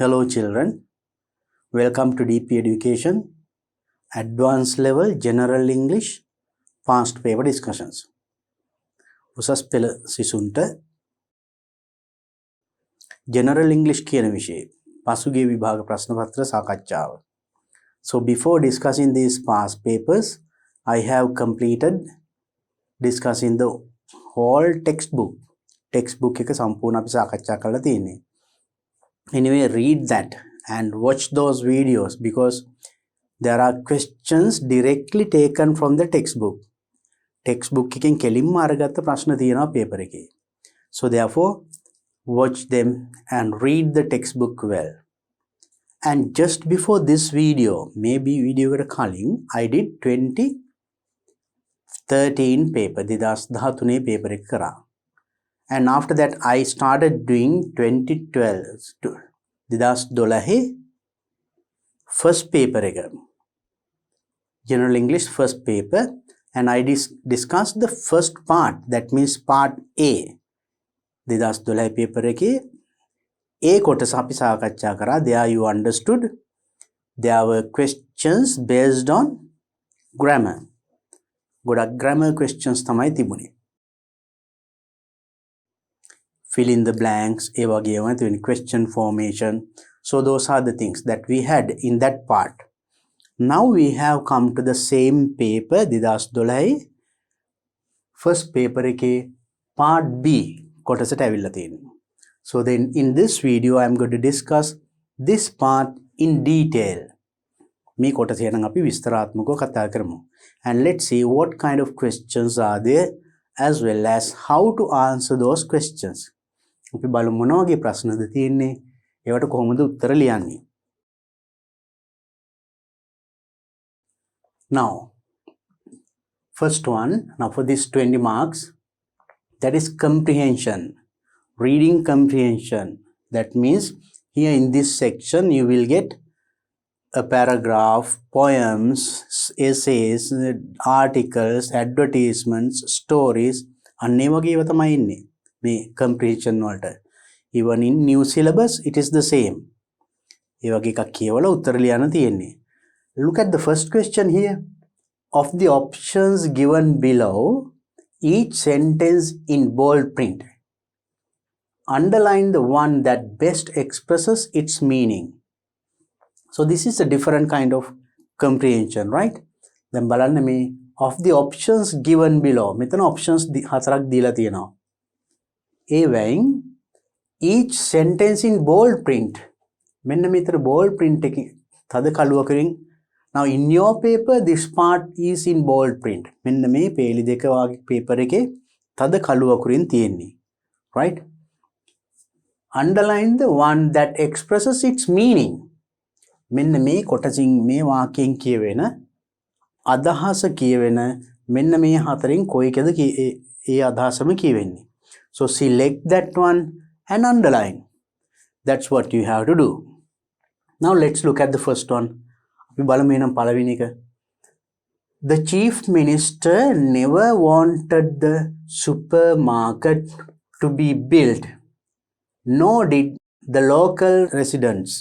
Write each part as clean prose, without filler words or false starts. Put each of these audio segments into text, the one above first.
Hello children, welcome to DP Education, Advanced Level General English, Past Paper Discussions. උසස් පෙළ සිසුන්ට General English කියන විෂයේ පසුගිය විභාග ප්‍රශ්න පත්‍ර සාකච්ඡාව. So before discussing these past papers, I have completed discussing the whole textbook. Textbook එක සම්පූර්ණ අපි සාකච්ඡා කරලා තියෙන්නේ. Anyway, read that and watch those videos because there are questions directly taken from the textbook. Textbook එකෙන් කෙලින්ම අරගත්ත ප්‍රශ්න තියෙනවා paper එකේ. So therefore, watch them and read the textbook well. And just before this video, maybe video එකට කලින් I did 2013 paper, 2013 paper එක කරා. And after that, I started doing 2012 first paper again. General English first paper. And I discussed the first part. That means part A. 2012 paper එකේ A කොටස අපි සාකච්ඡා කරා. There you understood. There were questions based on grammar. ගොඩක් grammar questions තමයි තිබුණේ. Fill in the blanks, ඒ වගේම තියෙන question formation. So those are the things that we had in that part. Now we have come to the same paper, 2012 first paper එකේ part B කොටසට ඇවිල්ලා තියෙනවා. So then in this video I am going to discuss this part in detail. මේ කොටස යන අපි විස්තරාත්මකව කතා කරමු. And let's see what kind of questions are there as well as how to answer those questions. අපි බලමු මොන වගේ ප්‍රශ්නද තියෙන්නේ, ඒවට කොහොමද උත්තර ලියන්නේ. Now, first one, now for this 20 marks, that is comprehension, reading comprehension. That means here in this section you will get a paragraph, poems, essays, articles, advertisements, stories, අන්න ඒ වගේ ඒවා තමයි ඉන්නේ මේ comprehension වලට. Even in new syllabus it is the same. ඒ වගේ එකක් කියවලා උත්තර ලියන්න තියෙන්නේ. Look at the first question here. Of the options given below, each sentence in bold print. Underline the one that best expresses its meaning. So this is a different kind of comprehension, right? Then බලන්න මේ of the options given below. මෙතන options හතරක් දීලා තියෙනවා. ඒවෙන් each sentence in bold print. මෙන්න මෙතන bold print එකේ තද කළුවකින්. Now in your paper this part is in bold print. මෙන්න මේ පේලි දෙක වගේ paper එකේ තද කළුවකින් තියෙන්නේ. Right? Underline the one that expresses its meaning. මෙන්න මේ කොටසින් මේ වාක්‍යයෙන් කියවෙන අදහස කියවෙන මෙන්න මේ හතරෙන් කොයිකද ඒ අදහසම කියවෙන්නේ. So select that one and underline. That's what you have to do. Now let's look at the first one. අපි බලමු එනම් පළවෙනි එක. The chief minister never wanted the supermarket to be built, nor did the local residents.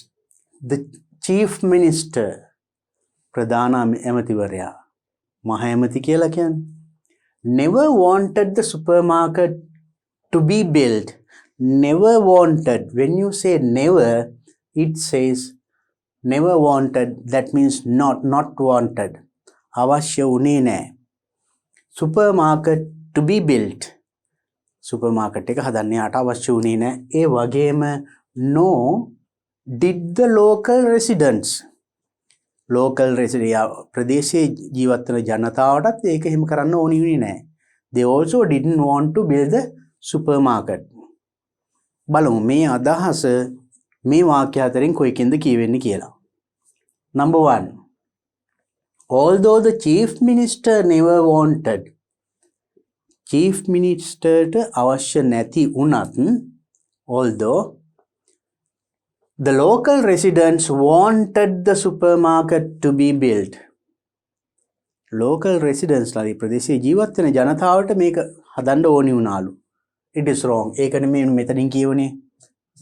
The chief minister, ප්‍රධාන ඇමතිවරයා, මහ ඇමති කියලා කියන්නේ, never wanted the supermarket to be built. Never wanted. When you say never, it says never wanted. That means not wanted. අවශ්‍ය වුණේ නැහැ. Supermarket to be built. Supermarket එක හදන්න යාට අවශ්‍ය වුණේ නැහැ. ඒ වගේම no did the local residents. Local residents ප්‍රදේශයේ ජීවත් වෙන ජනතාවටත් ඒක හිම කරන්න ඕනි වුණේ නැහැ. They also didn't want to build the supermarket. බලමු මේ අදහස මේ වාක්‍ය අතරින් කොයිකින්ද කියවෙන්නේ කියලා. Number 1. Although the chief minister never wanted. Chief minister ට අවශ්‍ය නැති වුණත් although the local residents wanted the supermarket to be built. Local residents ලාදී ප්‍රදේශයේ ජීවත් වෙන ජනතාවට මේක හදන්න ඕනි වුණාලු. It is wrong. ඒක නෙමෙයි මෙතනින් කියවනේ.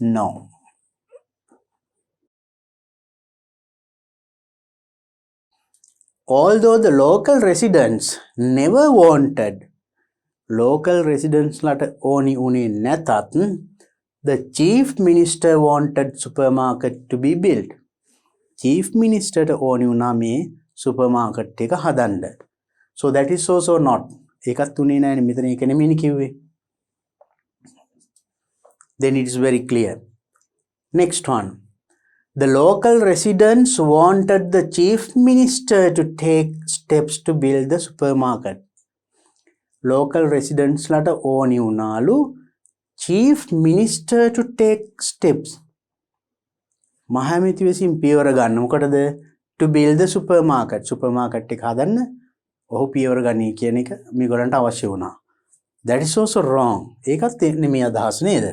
No. although the local residents never wanted, local residents ලට ඕනි උනේ නැතත්, the chief minister wanted supermarket to be built. chief minister ට ඕනි වුණා මේ supermarket එක හදන්න. so that is also not. ඒකත් උනේ නැහැ මෙතන ඒක නෙමෙයි කිව්වේ. then it is very clear. Next one. The local residents wanted the chief minister to take steps to build the supermarket. Local residents ලට ඕනි වුණාලු chief minister to take steps. මහමැති විසින් පියවර ගන්න මොකටද? to build the supermarket. supermarket එක හදන්න ඔහු පියවර ගන්නේ කියන එක මේගොල්ලන්ට අවශ්‍ය වුණා. That is also wrong. ඒකත් නෙමෙයි අදහස නේද?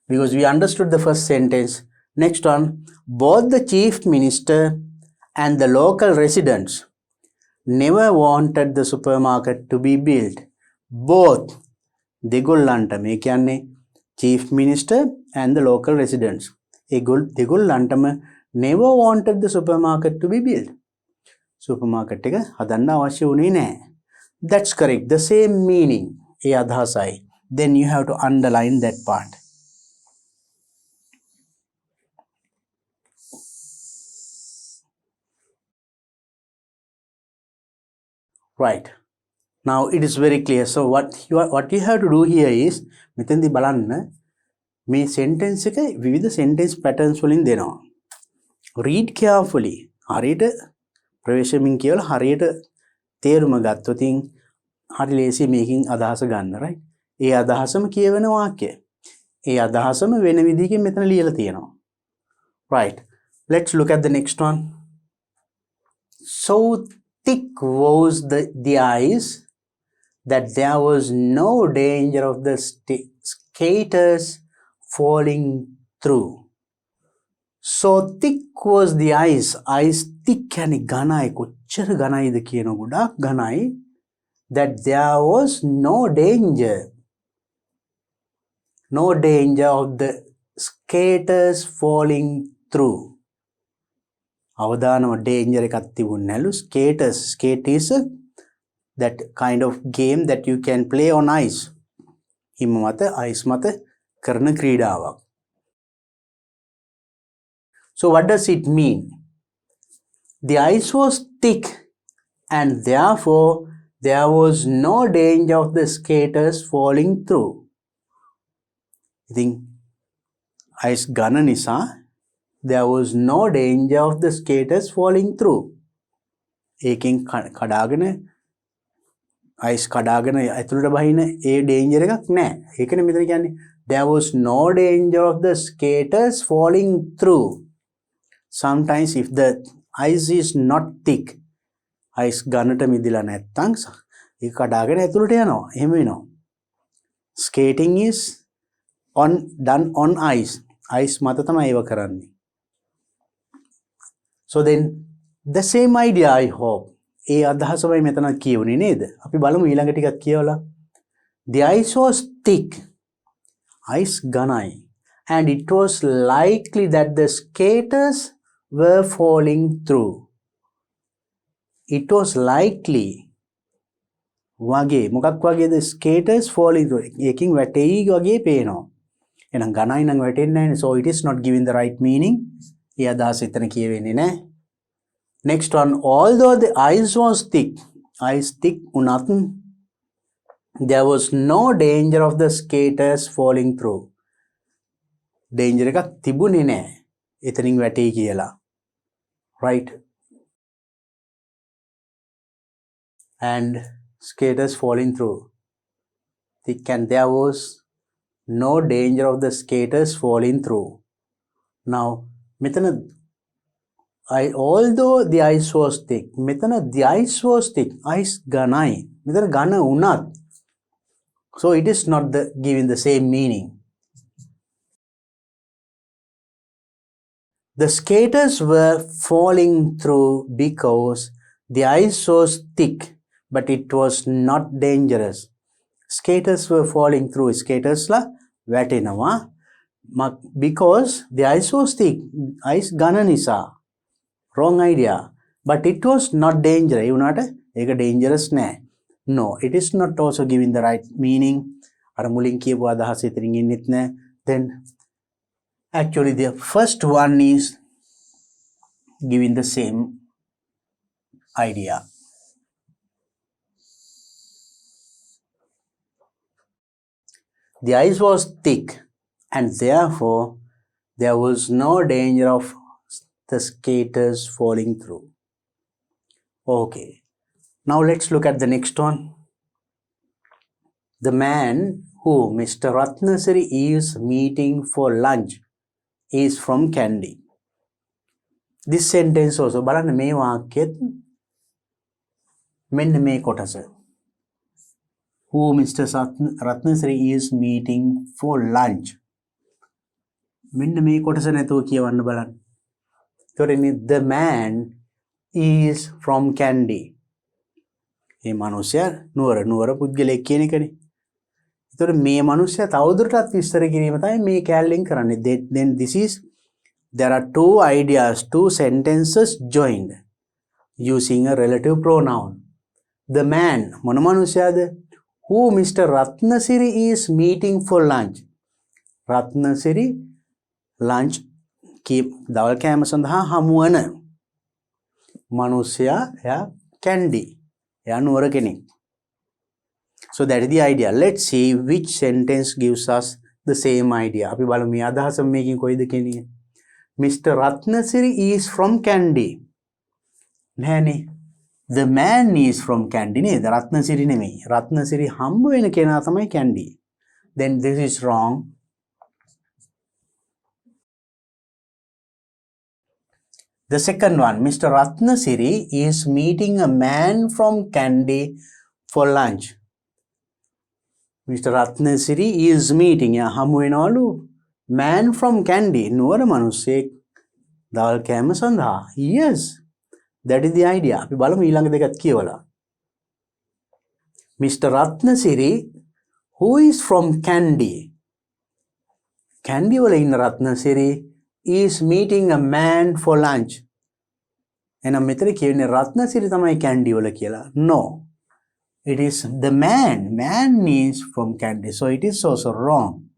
Because we understood the first sentence. Next one. Both the chief minister and the local residents never wanted the supermarket to be built. Both දෙගොල්ලන්ට මේ කියන්නේ chief minister and the local residents දෙගොල්ලන්ටම never wanted the supermarket to be built. supermarket එක හදන්න අවශ්‍ය වුණේ නැහැ. That's correct. The same meaning. ඒ අදහසයි. Then you have to underline that part. Right. Now it is very clear. So what you have to do here is මෙතෙන්දී බලන්න මේ sentence එක විවිධ sentence patterns වලින් දෙනවා. Read carefully. හරියට ප්‍රවේශමින් කියලා හරියට තේරුම ගත්තොත් හරි ලේසි මේකින් අදහස ගන්න, right? ඒ අදහසම කියවෙන වාක්‍යය. ඒ අදහසම වෙන විදිහකින් මෙතන ලියලා තියෙනවා. Right. Let's look at the next one. So thick was the ice that there was no danger of the skaters falling through. So thick was the ice. Ice thick කියන්නේ ඝනයි. කොච්චර ඝනයිද කියන ගොඩක් ඝනයි. That there was no danger. No danger of the skaters falling through. අවදානම danger එකක් තිබුණ නැලු. skaters. skate is that kind of game that you can play on ice. හිම මත ice මත කරන ක්‍රීඩාවක්. So what does it mean? The ice was thick and therefore there was no danger of the skaters falling through. ඉතින් ice ඝන නිසා there was no danger of the skaters falling through. ඒකෙන් කඩාගෙන ice කඩාගෙන ඇතුළට බහින ඒ danger එකක් නැහැ. ඒකනේ මෙතන කියන්නේ there was no danger of the skaters falling through. Sometimes if the ice is not thick, ice ඝනට මිදිලා නැත්තම් ඒක කඩාගෙන ඇතුළට යනවා. එහෙම වෙනවා. Skating is done on ice. ice මත තමයි ඒව කරන්නේ. So then the same idea I hope. ඒ අදහසමයි මෙතන කියවුනේ නේද? අපි බලමු ඊළඟ ටිකක් කියවලා. The ice was thick. ice ඝනයි. And it was likely that the skaters were falling through. It was likely. වගේ මොකක් වගේද? skaters falling through. එකකින් වැටෙයි වගේ පේනවා. එහෙනම් ඝනයි නම් වැටෙන්නේ නැහැ. So it is not giving the right meaning. ඒ අදහස එතන කියවෙන්නේ නැහැ. Next one. Although the ice was thick, ice thick උනත් there was no danger of the skaters falling through. danger එකක් තිබුණේ නැහැ. එතනින් වැටෙයි කියලා. Right. And skaters falling through. Thick and there was no danger of the skaters falling through. Now, මෙතන although the ice was thick, මෙතන the ice was thick, ice ඝනයි. මෙතන ඝන උනත්. So it is not giving the same meaning. The skaters were falling through because the ice was thick, but it was not dangerous. Skaters were falling through. Skaters la වැටෙනවා. Because the ice was thick. Ice ඝන නිසා. wrong idea. But it was not dangerous. You not ඒක dangerous නෑ. No, it is not also giving the right meaning. අර මුලින් කියපු අදහස ඉතින් ඉන්නෙත් නෑ. Then actually the first one is giving the same idea. The ice was thick and therefore there was no danger of the skaters falling through. Okay, now let's look at the next one. The man who Mr. Ratnasiri is meeting for lunch is from Kandy. This sentence also බලන්න මේ වාක්‍යෙත් මෙන්න මේ කොටස. Who Mr. Ratnasiri is meeting for lunch. මෙන්න මේ කොටස නැතුව කියවන්න බලන්න. එතකොට the man is from Kandy. මේ මනුස්සයා නුවර පුද්ගලයෙක් කියන එකනේ. එතකොට මේ මනුස්සයා තවදුරටත් විස්තර කිරීම තමයි මේ කැලෙන් කරන්නේ. Then this is there are two ideas, two sentences joined using a relative pronoun. The man මොන මනුස්සයාද? Who Mr. Ratnasiri is meeting for lunch. Ratnasiri lunch දවල් කෑම සඳහා හමුවන මනුස්සයා එයා Kandy. එයා නුවර කෙනෙක්. So that is the idea. Let's see which sentence gives us the same idea. අපි බලමු මේ අදහස මේකෙන් කොයිද කියන්නේ. Mr. Ratnasiri is from Kandy. නෑනේ. The man is from Kandy නේද? Ratnasiri නෙමෙයි. Ratnasiri හම්බ වෙන කෙනා තමයි Kandy. Then this is wrong. The second one, Mr. Ratnasiri is meeting a man from Kandy for lunch. Mr. Ratnasiri is meeting හමු වෙනවලු man from Kandy නුවර මිනිස්සෙක් දවල් කෑම සඳහා. Yes, that is the idea. අපි බලමු ඊළඟ දෙකත් කියවලා. Mr. Ratnasiri who is from Kandy. Kandy වල ඉන්න Ratnasiri is meeting a man for lunch. එහෙනම් මෙතන කියන්නේ Ratnasiri තමයි Kandy වල කියලා. No. It is the man. Man is from Kandy. So it is also wrong.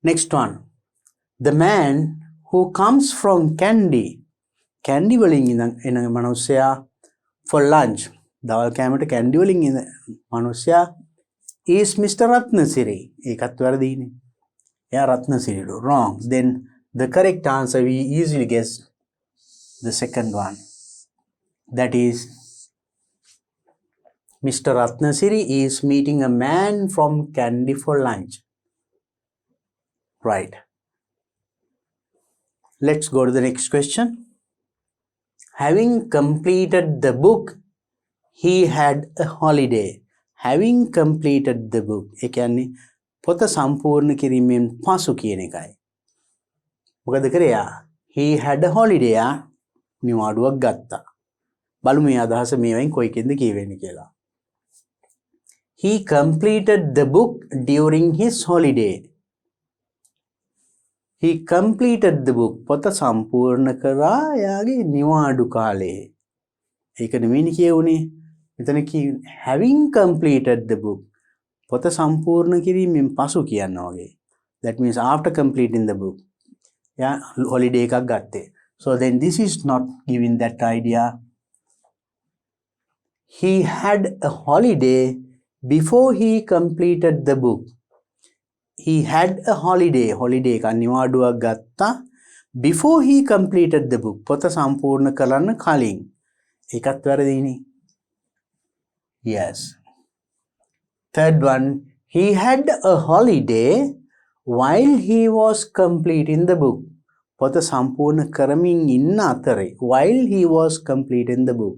Next one. The man who comes from Kandy. Kandy වලින් එන මනුස්සයා for lunch. දවල් කෑමට Kandy වලින් එන මනුස්සයා is Mr. Ratnasiri. ඒකත් වැරදිනේ. එයා Ratnasiri. Wrong. Then the correct answer we easily guess the second one. That is Mr. Ratnasiri is meeting a man from Kandy for lunch. Right. Let's go to the next question. Having completed the book, he had a holiday. Having completed the book. ඒ කියන්නේ පොත සම්පූර්ණ කිරීමෙන් පසු කියන එකයි. මොකද කරේ? He had a holiday. නිවාඩුවක් ගත්තා. බලමු මේ අදහස මේවෙන් කොයිකෙන්ද කියවෙන්නේ කියලා. He completed the book during his holiday. He completed the book. පොත සම්පූර්ණ කරා එයාගේ නිවාඩු කාලේ. ඒක නෙමෙයි කියුනේ. මෙතන having completed the book. පොත සම්පූර්ණ කිරීමෙන් පසු කියනවා වගේ. That means after completing the book. holiday එකක් ගත්තේ. So then this is not giving that idea. He had a holiday before he completed the book. He had a holiday. Holiday එක නිවාඩුවක් ගත්තා before he completed the book. පොත සම්පූර්ණ කරන්න කලින්. ඒකත් වැරදිනේ. Yes. Third one, he had a holiday while he was completing the book. පොත සම්පූර්ණ කරමින් ඉන්න අතරේ while he was completing the book.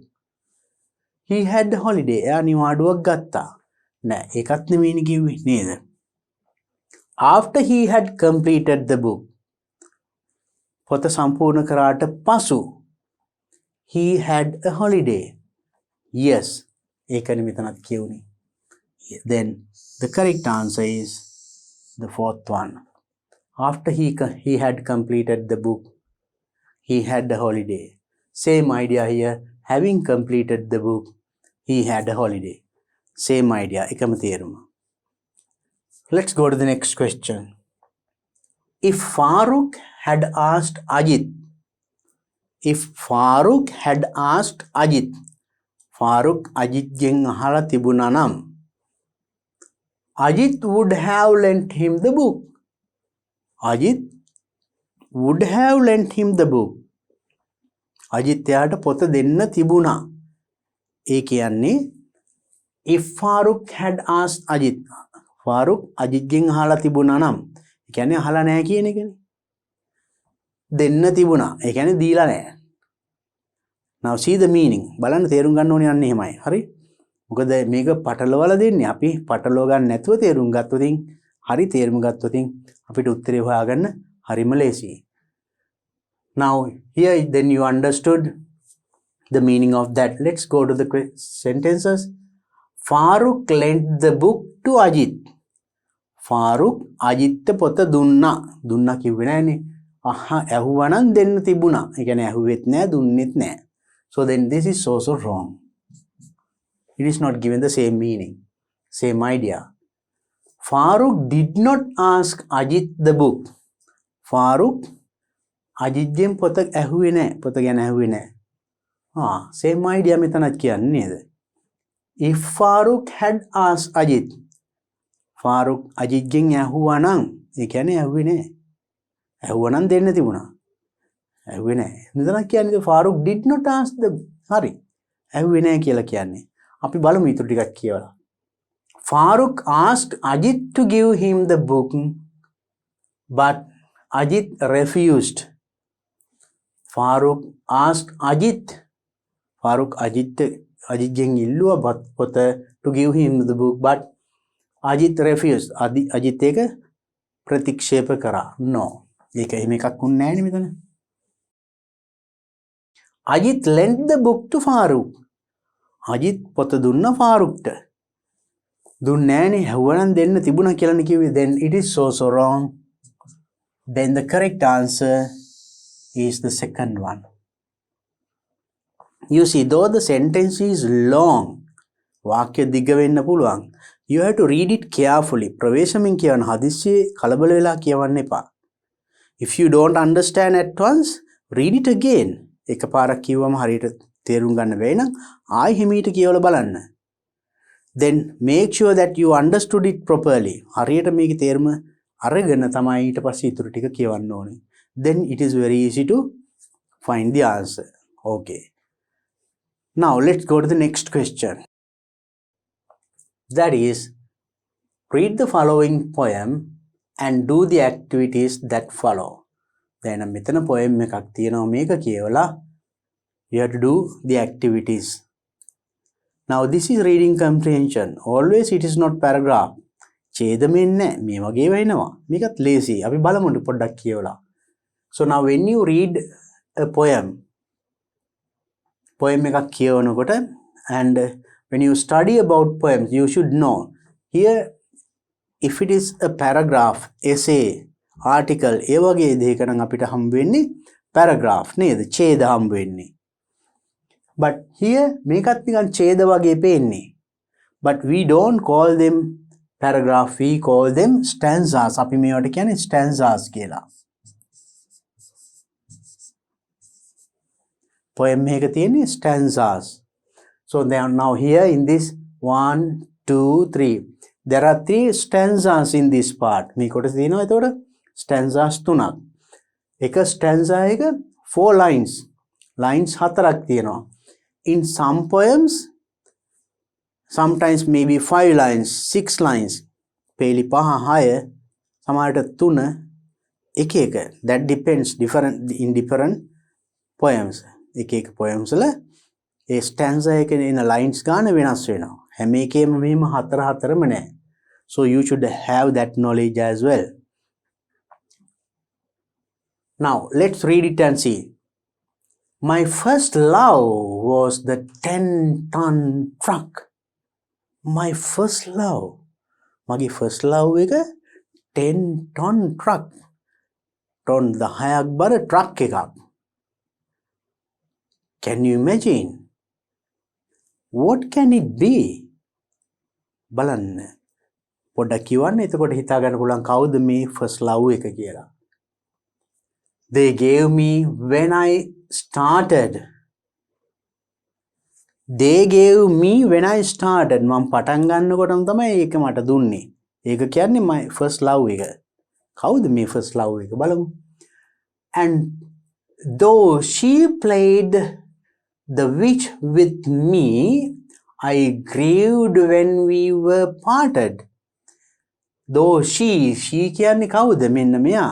He had a holiday. එයා නිවාඩුවක් ගත්තා. නෑ ඒකත් නෙමෙයි කිව්වේ නේද? After he had completed the book. පොත සම්පූර්ණ කරාට පසු he had a holiday. Yes. ඒකනේ මෙතනත් කියුනේ. Then the correct answer is the fourth one. After he had completed the book, he had a holiday. Same idea here. Having completed the book, he had a holiday. Same idea. එකම තේරුම. Let's go to the next question. If Farooq had asked Ajit, Farooq Ajitගෙන් අහලා තිබුණා නම්, Ajit would have lent him the book. Ajit would have lent him the book. Ajith එයාට පොත දෙන්න තිබුණා. ඒ කියන්නේ if Farooq had asked Ajit, Farooq අජිත්ගෙන් අහලා තිබුණා නම්, ඒ කියන්නේ අහලා නැහැ කියන එකනේ. දෙන්න තිබුණා. ඒ කියන්නේ දීලා නැහැ. Now see the meaning. බලන්න තේරුම් ගන්න ඕනේ යන්නේ එහෙමයි. හරි? මොකද මේක පටලවලා දෙන්නේ. අපි පටලව ගන්න නැතුව තේරුම් ගත්තොතින්, හරි තේරුම් ගත්තොතින් අපිට උත්තරේ හොයාගන්න හරිම ලේසියි. Now here then you understood the meaning of that. Let's go to the sentences. Farooq lent the book to Ajit. Farooq අජිත්ට පොත දුන්නා. දුන්නා කිව්වේ නෑනේ. ඇහුවනම් දෙන්න තිබුණා. ඒ කියන්නේ ඇහුවෙත් නෑ, දුන්නෙත් නෑ. So then this is also wrong. It is not given the same meaning, same idea. Farooq did not ask Ajit the book. Farooq අජිත්ගෙන් පොත ඇහුවේ නෑ. පොත ගැන ඇහුවේ නෑ. same idea මෙතනත් කියන්නේ නේද? If Farooq had asked Ajit, Farooq අජිත්ගෙන් ඇහුවා නම්, ඒ කියන්නේ ඇහුවේ නෑ. ඇහුවා නම් දෙන්න තිබුණා. ඇහුවේ නෑ. මෙතනත් කියන්නේ Farooq did not ask the, හරි. ඇහුවේ නෑ කියලා කියන්නේ. අපි බලමු ඊටු ටිකක් කියවලා. Farooq asked Ajit to give him the book, but Ajit refused. Farooq asked Ajit. Farooq අජිත්ගෙන් ඉල්ලුවා පොත to give him the book, but Ajit refused. Ajith ඒක ප්‍රතික්ෂේප කරා. No. ඒක එහෙම එකක් වුණ නෑනේ මෙතන. Ajit lent the book to Farooq. Ajith පොත දුන්න ෆාරුක්ට. දුන්නේ නෑනේ. ඇහුවනම් දෙන්න තිබුණා කියලානේ කිව්වේ. Then it is so wrong. Then the correct answer is the second one. You see, though the sentence is long, වාක්‍ය දිග වෙන්න පුළුවන්. You have to read it carefully. ප්‍රවේශමෙන් කියවන හදිස්සියේ කලබල වෙලා කියවන්න එපා. If you don't understand at once, read it again. එකපාරක් කිව්වම හරියට තේරුම් ගන්න බැයි නම් ආයෙ හිමීට කියවලා බලන්න. Then make sure that you understood it properly. හරියට මේකේ තේරුම අරගෙන තමයි ඊට පස්සේ ඊටු ටික කියවන්න ඕනේ. Then it is very easy to find the answer. Okay. Now let's go to the next question. That is, read the following poem and do the activities that follow. Then මෙතන poem එකක් තියෙනවා. මේක කියවලා you have to do the activities. Now this is reading comprehension. Always it is not paragraph. ඡේදමෙන් නෑ. මේ වගේ වෙනවා. මේකත් ලේසි. අපි බලමු පොඩ්ඩක් කියවලා. So now when you read a poem එකක් කියවනකොට, and when you study about poems, you should know here if it is a paragraph, essay, article, ඒ වගේ දෙයක නම් අපිට හම්බ වෙන්නේ paragraph නේද? ඡේද හම්බ වෙන්නේ. But here මේකත් නිකන් ඡේද වගේ පේන්නේ. But we don't call them paragraph, we call them stanzas. අපි මේවට කියන්නේ stanzas කියලා. Poem එකක තියෙන්නේ stanzas. So now here in this 1, 2, 3, there are 3 stanzas in this part. මේ කොටස තියෙනවා එතකොට stanzas 3ක්. එක stanza එක 4 lines. Lines 4ක් තියෙනවා. In some poems, sometimes maybe 5 lines, 6 lines. පේලි 5, 6, සමහරට 3, එක එක. That depends in different poems. එක එක poems වල ඒ stanza එකේ එන lines ගාන වෙනස් වෙනවා. හැම එකේම මෙහෙම 4ම නෑ. So you should have that knowledge as well. Now let's read it and see. My first love was the 10-ton truck. My first love. මගේ first love එක 10-ton truck. ටොන් 10ක් බර ට්‍රක් එකක්. Can you imagine? What can it be? බලන්න. පොඩ්ඩක් කියවන්න. එතකොට හිතා ගන්න පුළුවන් කවුද මේ first love එක කියලා. They gave me when I started. They gave me when I started. මම පටන් ගන්නකොටම තමයි ඒක මට දුන්නේ. ඒක කියන්නේ my first love එක. කවුද මේ first love එක බලමු. And though she played the witch with me, I grieved when we were parted. Though she කියන්නේ කවුද මෙන්න මෙයා.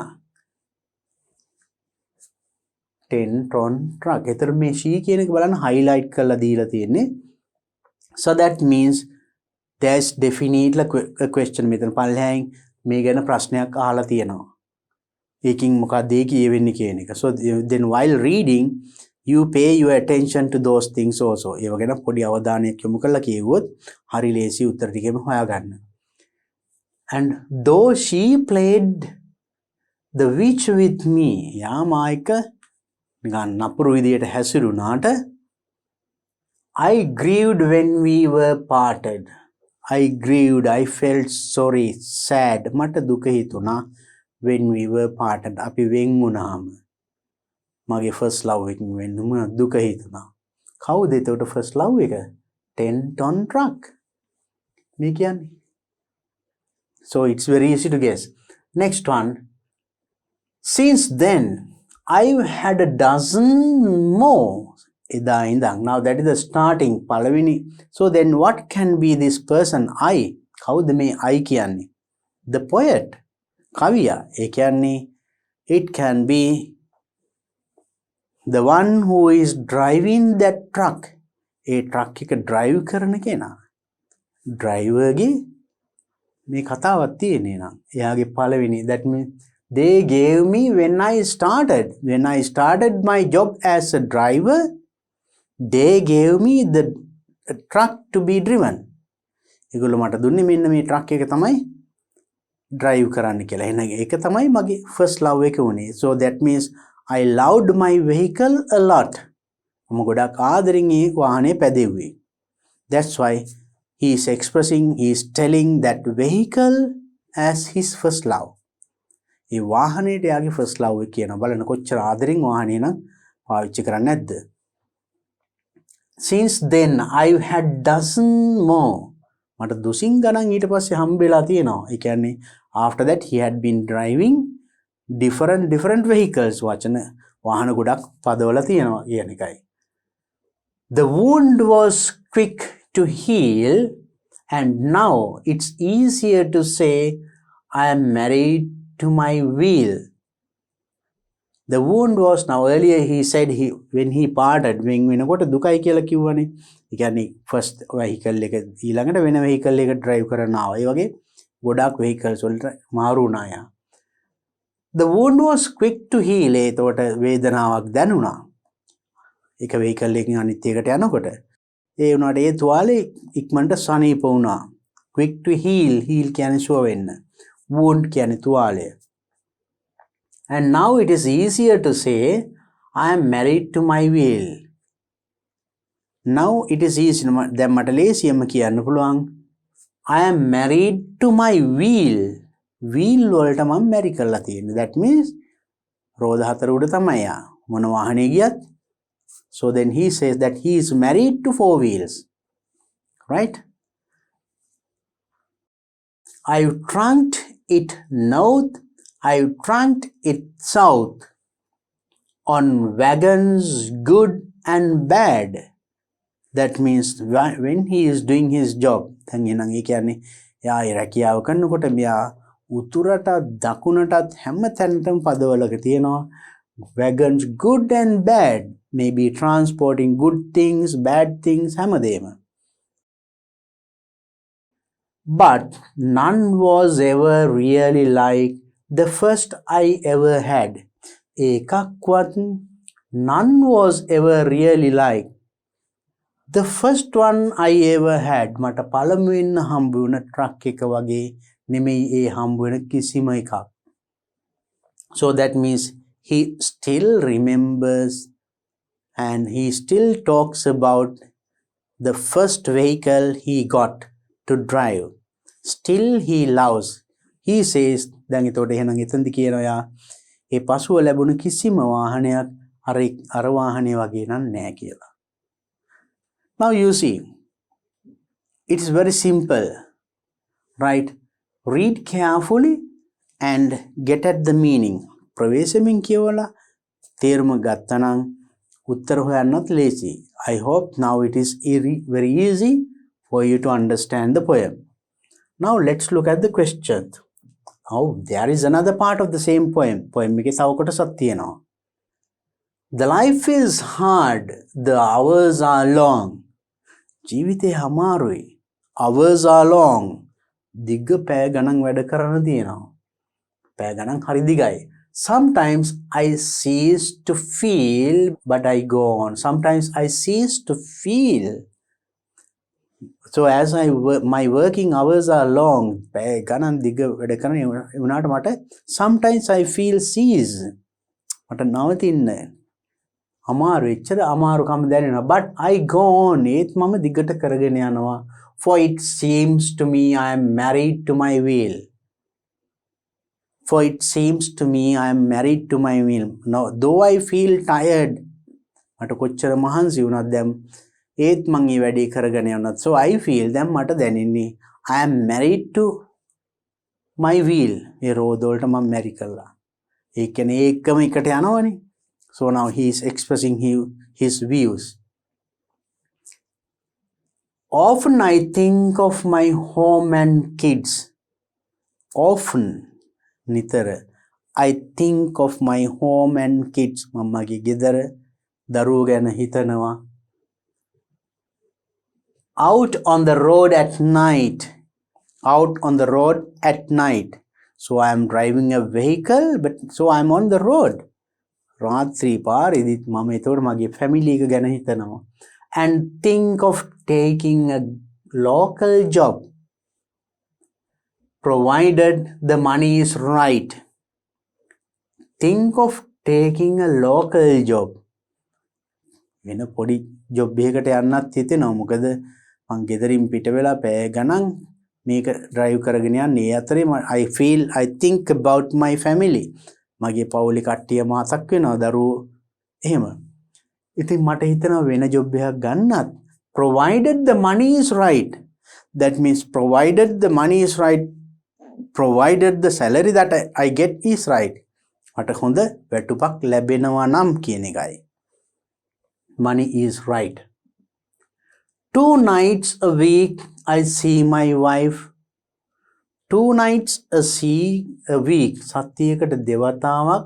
10-ton truck. එතකොට මේ she කියන එක බලන්න highlight කරලා දීලා තියෙන්නේ. So that means there's definitely a question මෙතන පල්ලෙහායින් මේ ගැන ප්‍රශ්නයක් අහලා තියෙනවා. ඒකින් මොකක්ද ඒ කියවෙන්නේ කියන එක. So then while reading you pay your attention to those things also. ඒව ගැන පොඩි අවධානයක් යොමු කරලා කියවුවොත් හරි ලේසි උත්තර ටිකෙම හොයාගන්න. And though she played the witch with me. යා මායික නිකන් නපුරු විදියට හැසිරුණාට I grieved when we were parted. I grieved, I felt sorry, sad. මට දුක හිතුණා when we were parted. අපි වෙන් වුණාම මගේ first love එකෙන් වෙන්නම දුක හිතුණා. කවුද එතකොට first love එක? 10-ton truck. මේ කියන්නේ. So it's very easy to guess. Next one. Since then, I've had a dozen more. එදා ඉඳන්. Now that is the starting. පළවෙනි. So then what can be this person? I. කවුද මේ I කියන්නේ? The poet. කවියා. ඒ කියන්නේ it can be the one who is driving that truck. A truck එක drive කරන කෙනා. driverගේ මේ කතාවක් තියෙන්නේ නම් එයාගේ පළවෙනි that means they gave me when I started my job as a driver. They gave me the truck to be driven. ඒගොල්ලෝ මට දුන්නේ මෙන්න මේ truck එක තමයි drive කරන්න කියලා. එහෙනම් ඒක තමයි මගේ first love එක උනේ. So that means I loved my vehicle a lot. මම ගොඩක් ආදරෙන් ඒ වාහනේ පැදෙව්වේ. That's why he is telling that vehicle as his first love. ඒ වාහනේට යාගේ first love එක කියනවා. බලන්න කොච්චර ආදරෙන් වාහනේ නම් පාවිච්චි කරන්නේ නැද්ද? Since then I've had dozen more. මට දුසින් ගණන් ඊට පස්සේ හම්බෙලා තියෙනවා. ඒ කියන්නේ after that he had been driving different vehicles. වාහන ගොඩක් පදවලා තියෙනවා කියන එකයි. The wound was quick to heal and now it's easier to say I am married to my wheel. The wound was now earlier he said when he parted වෙනකොට දුකයි කියලා කිව්වනේ. ඒ කියන්නේ first vehicle එක ඊළඟට වෙන vehicle එක drive කරන්න ආවා. ඒ වගේ ගොඩක් vehicles වලට මාරු වුණා යා. The wound was quick to heal. ඒතකොට වේදනාවක් දැනුණා. එක vehicle එකකින් අනිත් එකට යනකොට ඒ වුණාට ඒ තුවාලේ ඉක්මනට සනීප වුණා. Quick to heal. Heal කියන්නේ සුව වෙන්න. Wound කියන්නේ තුවාලය. And now it is easier to say I am married to my wheel. Now it is easy. දැන් මට ලේසියෙන්ම කියන්න පුළුවන් I am married to my wheel. Wheel වලට මම marry කරලා තියෙන්නේ. That means රෝද හතර උඩ තමයි යා. මොන වාහනේ ගියත්. So then he says that he is married to 4 wheels. Right? I've trunked it north. I've trunked it south. On wagons good and bad. That means when he is doing his job. දැන් එනං ඒ කියන්නේ එයා රැකියාව කරනකොට මෙයා උතුරට දකුණටත් හැම තැනටම පදවලක තියෙනවා. Wagons good and bad. Maybe transporting good things, bad things, හැමදේම. But none was ever really like the first I ever had. Ekakවත් none was ever really like the first one I ever had. මට පළමුවෙන් හම්බ වුණ truck එක වගේ නෙමෙයි ඒ හම්බ වෙන කිසිම එකක්. So that means he still remembers and he still talks about the first vehicle he got to drive. Still he loves. He says, දැන් එතකොට එහෙනම් එතනදි කියනවා යා ඒ පසුව ලැබුණු කිසිම වාහනයක් අර වාහනේ වගේ නම් නෑ කියලා. Now you see, it is very simple, right? Read carefully and get at the meaning. ප්‍රවේශමෙන් කියවලා තේරුම ගත්තනම් උත්තර හොයන්නත් ලේසි. I hope now it is very easy for you to understand the poem. Now let's look at the question. Oh, there is another part of the same poem. Poem එකේ තව කොටසක් තියෙනවා. The life is hard, the hours are long. ජීවිතේ අමාරුයි. Hours are long. දිග පැය ගණන් වැඩ කරන්න තියෙනවා. පැය ගණන් හරි දිගයි. Sometimes I cease to feel, but I go on. Sometimes I cease to feel. So as my working hours are long, sometimes I feel cease. But but I go on. For it seems to me I am married to my will. For it seems to me I am married to my will. Now, though I feel tired, so I feel them I am married to my will. So now he is expressing his views. Often I think of my home and kids. Often. Nitara. I think of my home and kids. Mammage gedara daruwa gana hitanawa. Out on the road at night. Out on the road at night. So I am driving a vehicle, but so I am on the road. Ratri paridit mama ethora mage family එක ගැන හිතනවා. And think of taking a local job. Provided the money is right. Think of taking a local job. වෙන පොඩි job එකකට යන්නත් හිතෙනවා. මොකද මං ගෙදරින් පිට වෙලා පැය ගණන් මේක ඩ්‍රයිව් කරගෙන යන්නේ. ඒ අතරේ I think about my family. මගේ පවුලේ කට්ටිය මාතක් වෙනවා දරුවෝ එහෙම. ඉතින් මට හිතෙනවා වෙන ජොබ් එකක් ගන්නත්. Provided the money is right. That means provided the money is right. Provided the salary that I get is right. මට හොඳ වැටුපක් ලැබෙනවා නම් කියන එකයි. Money is right. 2 nights a week I see my wife. 2 nights a week. සතියකට දෙවතාවක්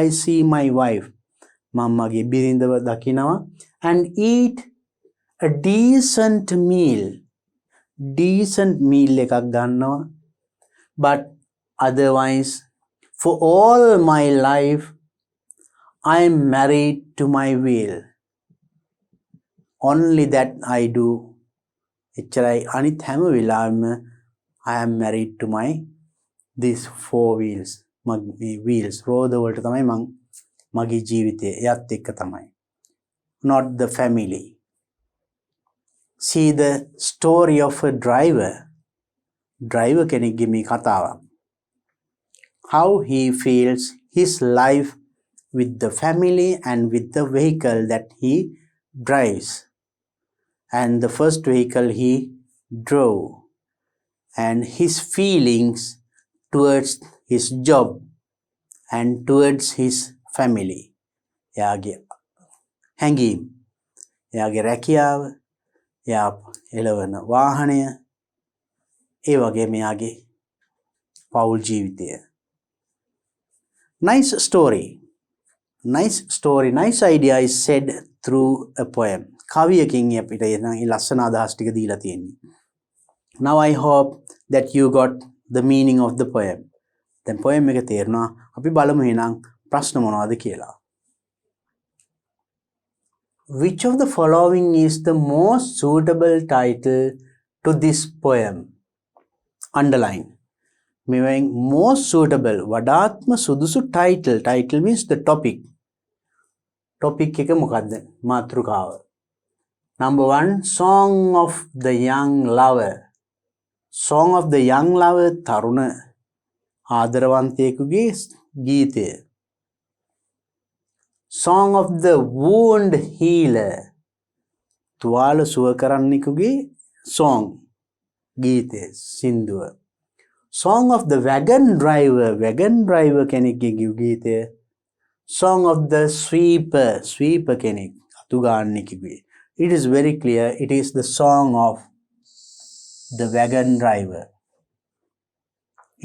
I see my wife. මම්මගේ බිරිඳව දකිනවා. And eat a decent meal. Decent meal එකක් ගන්නවා. But otherwise, for all my life, I am married to my will. Only that I do. එච්චරයි අනිත් හැම වෙලාවෙම I am married to these 4 wheels. මගේ wheels. රෝද වලට තමයි මගේ ජීවිතය එයත් එක්ක තමයි. Not the family. See the story of a driver. Driver කෙනෙක්ගේ මේ කතාවක්. How he feels his life with the family and with the vehicle that he drives. And the first vehicle he drove. And his feelings towards his job and towards his family. එයාගේ හැඟීම්. එයාගේ රැකියාව. එයා එළවන වාහනය. ඒ වගේ මෙයාගේ පෞල් ජීවිතය. Nice story. Nice story. Nice idea is said through a poem. කවියකින් අපිට එන ලස්සන අදහස් ටික දීලා තියෙන්නේ. Now I hope that you got the meaning of the poem. දැන් poem එක තේරුණා. අපි බලමු එහෙනම් ප්‍රශ්න මොනවද කියලා. Which of the following is the most suitable title to this poem? Underline. මෙවයින් most suitable වඩාත්ම සුදුසු title means the topic එක මොකක්ද මාතෘකාව number 1 song of the young lover තරුණ ආදරවන්තයෙකුගේ ගීතය song of the wound healer තුවාල සුව කරන්නෙකුගේ song ගීතය සින්දුව song of the wagon driver කෙනෙක්ගේ ගීතය song of the sweeper කෙනෙක් අතු ගාන්නෙකුගේ it is very clear it is the song of the wagon driver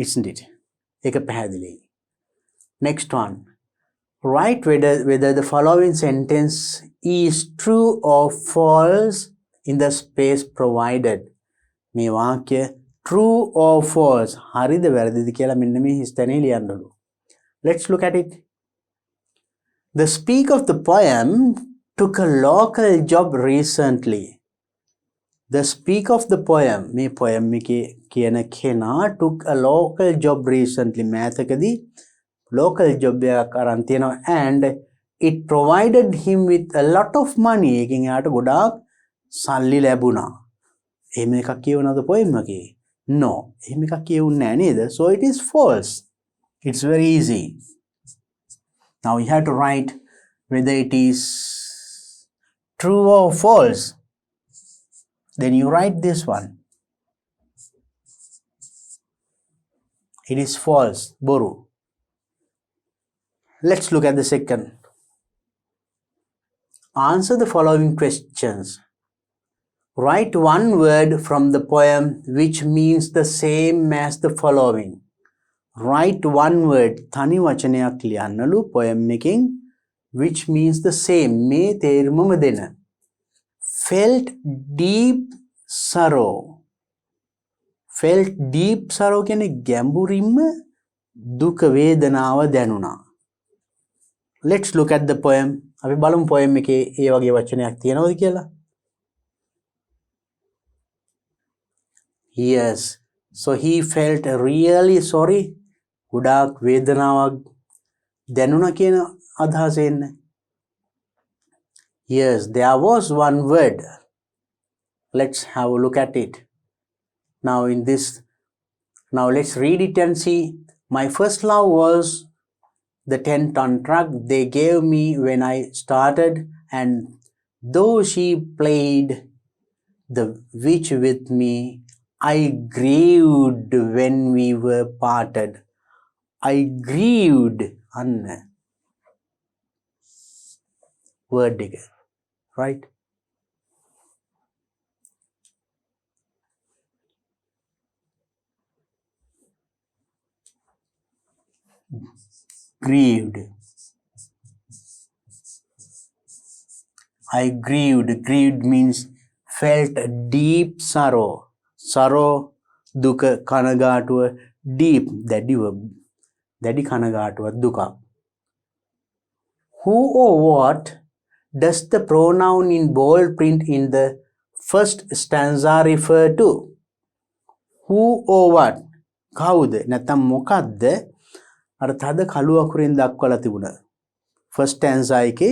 isn't it ඒක පැහැදිලි next one write whether the following sentence is true or false in the space provided මේ වාක්‍ය true or false හරිද වැරදිද කියලා මෙන්න මේ හිස්තැනේ ලියන්නලු let's look at it the speaker of the poem took a local job recently the speaker of the poem මේ poem එකේ කියන කෙනා took a local job recently මෑතකදී local job එකක් අරන් තියෙනවා and it provided him with a lot of money එකෙන් එයාට ගොඩාක් සල්ලි ලැබුණා එහෙම එකක් කියවනවද poem එකේ no එහෙම එකක් කියවුන්නේ නැහැ නේද so it is false it's very easy now you have to write whether it is true or false then you write this one it is false boru let's look at the second answer the following questions write one word from the poem which means the same as the following write one word තනි වචනයක් ලියන්නලු poem එකෙන් which means the same මේ තේරුමම දෙන felt deep sorrow කියන්නේ ගැඹුරින්ම දුක වේදනාව දැනුණා let's look at the poem අපි බලමු poem එකේ ඒ වගේ වචනයක් තියෙනවද කියලා yes so he felt really sorry ගොඩාක් වේදනාවක් දැනුණා කියන අදහස එන්නේ yes there was one word let's have a look at it now let's read it and see my first love was the 10-ton truck they gave me when I started and though she played the witch with me I grieved when we were parted I grieved anna word again right grieved I grieved means felt deep sorrow duka kanagatuwa deep දැඩි කනගාටුවක් දුකක් who or what does the pronoun in bold print in the first stanza refer to who or what කවුද නැත්නම් මොකද්ද අර තද කළු අකුරෙන් දක්වලා තිබුණා first stanza එකේ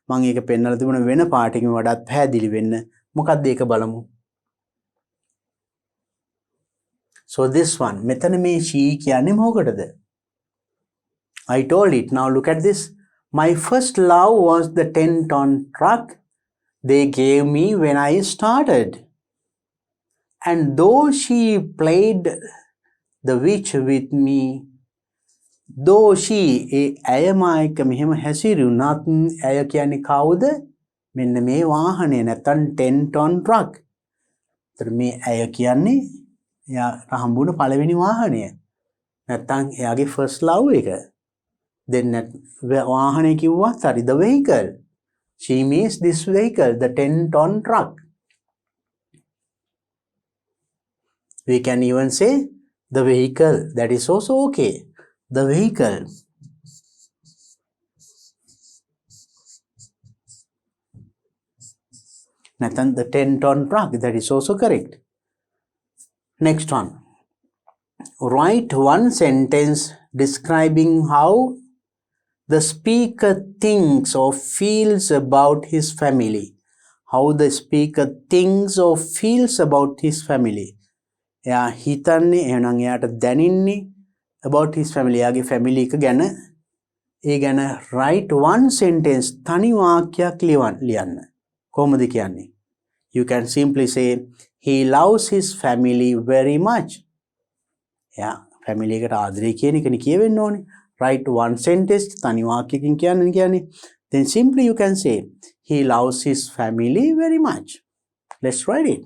මම ඒක පෙන්නලා තිබුණා වෙන පාටකින් වඩාත් පැහැදිලි වෙන්න මොකද්ද ඒක බලමු so this one මෙතන මේ she කියන්නේ මොකටද I told it now look at this my first love was the 10-ton truck they gave me when I started and though she played the witch with me though she ඇයමයික මෙහෙම හැසිරුණත් ඇය කියන්නේ කවුද මෙන්න මේ වාහනේ නැත්නම් 10-ton truck ඒතර මේ ඇය කියන්නේ එයා හම්බුන පළවෙනි වාහනය නැත්නම් එයාගේ first love එක then වාහනේ කිව්වත් හරි the vehicle she means this vehicle the 10-ton truck we can even say the vehicle that is also okay the vehicle Nathan the 10-ton truck that is also correct next one write one sentence describing how the speaker thinks or feels about his family. How the speaker thinks or feels about his family. එයා හිතන්නේ එහෙනම් එයාට දැනෙන්නේ about his family. එයාගේ family එක ගැන ඒ ගැන write one sentence තනි වාක්‍යයක් ලියන්න. කොහොමද කියන්නේ? You can simply say he loves his family very much. එයා family එකට ආදරේ කියන එකනේ කියවෙන්න ඕනේ. Write one sentence තනි වාක්‍යකින් කියන්නේ. Then simply you can say he loves his family very much. Let's write it.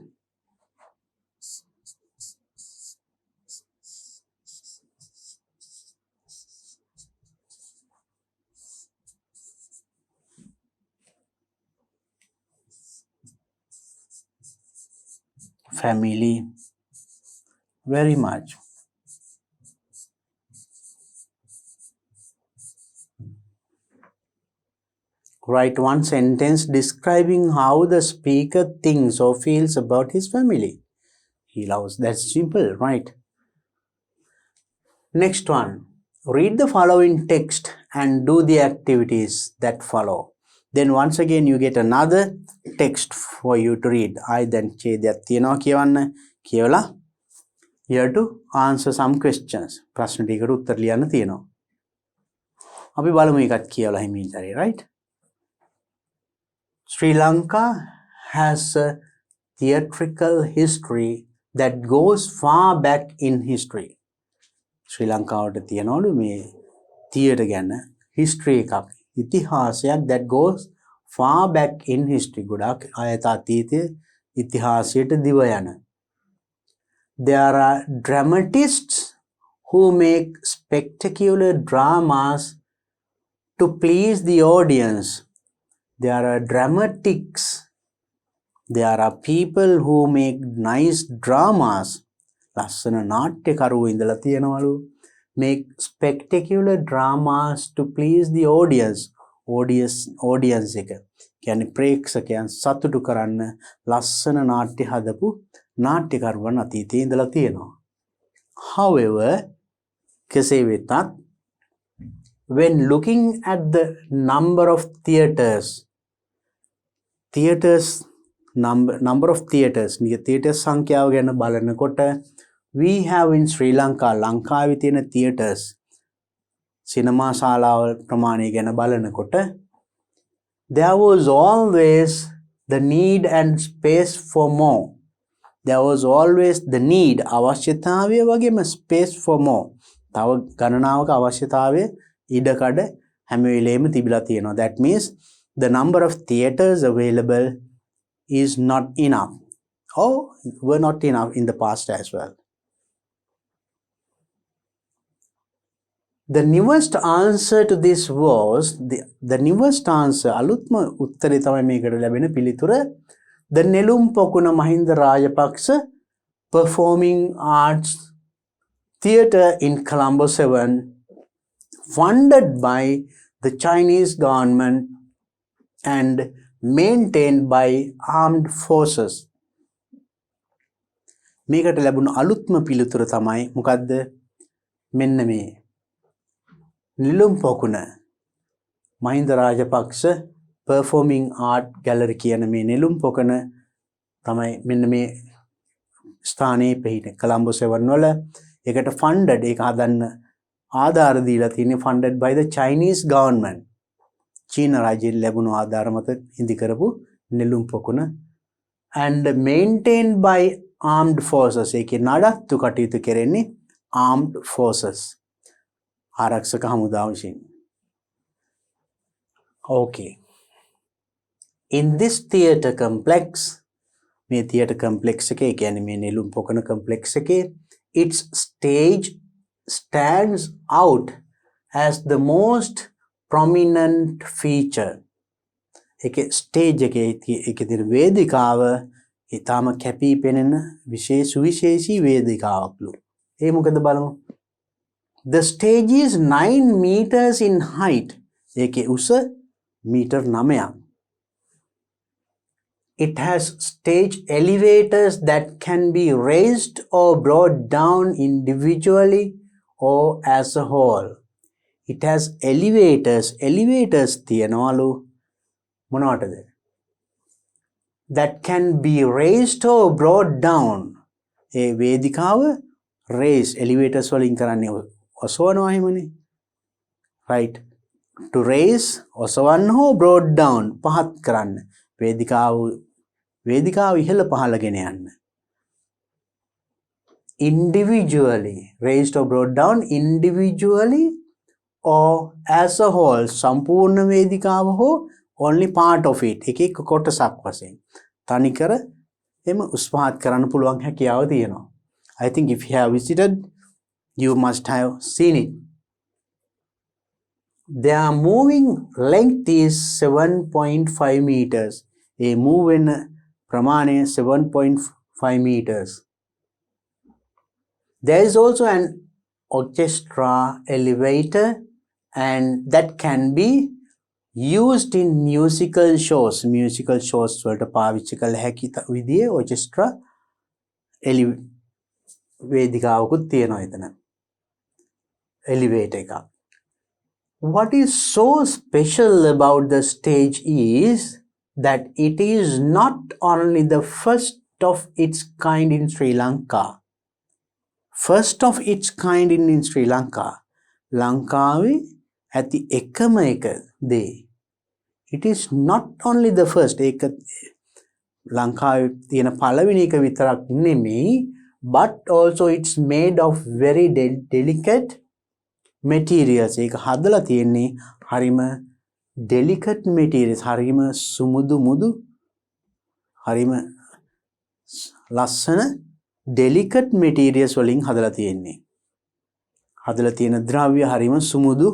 Family very much. Write one sentence describing how the speaker thinks or feels about his family. He loves. That's simple, right? Next one. Read the following text and do the activities that follow. Then once again you get another text for you to read. I then චේදයක් තියෙනවා කියවන්න. කියවලා you have to answer some questions. ප්‍රශ්න ටිකට උත්තර ලියන්න තියෙනවා. අපි බලමු එකත් කියවලා හිමින්තරේ, right? Sri Lanka has a theatrical history that goes far back in history. Sri Lankaවට තියනවලු මේ theatre ගැන history එකක්. ඉතිහාසයක් that goes far back in history. ගොඩක් අයත අතීතයේ ඉතිහාසයට දිව යන. There are dramatists who make spectacular dramas to please the audience. There are dramatics. There are people who make nice dramas. ලස්සන නාට්‍යකරුවෝ ඉඳලා තියෙනවලු. Make spectacular dramas to please the audience. Audience එක. කියන්නේ ප්‍රේක්ෂකයන් සතුටු කරන්න ලස්සන නාට්‍ය හදපු නාට්‍යකරුවන් අතීතයේ ඉඳලා තියෙනවා. However, කෙසේ වෙතත් when looking at the number of theatres number of theatres සංඛ්‍යාව ගැන බලනකොට we have in Sri Lanka ලංකාවේ තියෙන theatres සිනමා ශාලාවල් ප්‍රමාණය ගැන බලනකොට there was always the need and space for more. There was always the need අවශ්‍යතාවය වගේම space for more. තව ගණනාවක අවශ්‍යතාවය ඉඩකඩ හැම වෙලේම තිබිලා තියෙනවා. That means the number of theatres available is not enough or were not enough in the past as well. The newest answer to this was the newest answer අලුත්ම උත්තරේ තමයි මේකට ලැබෙන පිළිතුර the නෙළුම් පොකුණ Mahinda Rajapaksa performing arts theatre in Colombo 7 funded by the Chinese government and maintained by armed forces. මේකට ලැබුණු අලුත්ම පිළිතුර තමයි මොකද්ද? මෙන්න මේ නිලුම් පොකුණ Mahinda Rajapaksa performing art gallery කියන මේ නිලුම් පොකුණ තමයි මෙන්න මේ ස්ථානයේ පිහිටි කොළඹ 7 වල ඒකට funded ඒක හදන්න ආධාර දීලා තියෙන්නේ funded by the Chinese government. චීන රාජ්‍යයෙන් ලැබුණු ආධාර මත ඉදි කරපු නිලුම් පොකුණ and maintained by armed forces. ඒකේ නඩත්තු කටයුතු කෙරෙන්නේ armed forces. ආරක්ෂක හමුදාව විසින්. Okay. In this theatre complex, මේ theatre complex එකේ කියන්නේ මේ නිලුම් පොකුණ complex එකේ its stage stands out as the most prominent feature. ඒකේ stage එකේ තියෙන වේදිකාව ඊටම කැපී පෙනෙන සුවිශේෂී වේදිකාවක්ලු. ඒ මොකද බලමු. The stage is 9 meters in height. ඒකේ උස metre 9ක්. It has stage elevators that can be raised or brought down individually or as a whole. It has elevators තියනවලු මොනවටද? That can be raised or brought down. ඒ වේදිකාව raise elevators වලින් කරන්නේ ඔසවනවා එහෙමනේ. Right. To raise ඔසවන්න හෝ brought down පහත් කරන්න. වේදිකාව ඉහළ පහළගෙන යන්න. Individually raised or brought down individually or as a whole සම්පූර්ණ වේදිකාව හෝ only part of it එක එක කොටසක් වශයෙන් තනිකර එම උස් පහත් කරන්න පුළුවන් හැකියාව තියෙනවා. I think if you have visited you must have seen it. Their moving length is 7.5 meters. A move වෙන ප්‍රමාණය 7.5 meters. There is also an orchestra elevator and that can be used in musical shows. Musical shows වලට පාවිච්චි කළ හැකි විදිහේ orchestra වේදිකාවකුත් තියෙනවා එතන. Elevator එකක්. What is so special about the stage is that it is not only the first of its kind in Sri Lanka. First of its kind in Sri Lanka. ලංකාවේ ඇති එකම එක දේ. It is not only the first. ඒක ලංකාවේ තියෙන පළවෙනි එක විතරක් නෙමෙයි, but also it's made of very delicate materials. ඒක හදලා තියෙන්නේ හරිම delicate materials. හරිම සුමුදු මුදු හරිම ලස්සන delicate materials වලින් හදලා තියෙන්නේ. හදලා තියෙන ද්‍රව්‍ය හරිම සුමුදු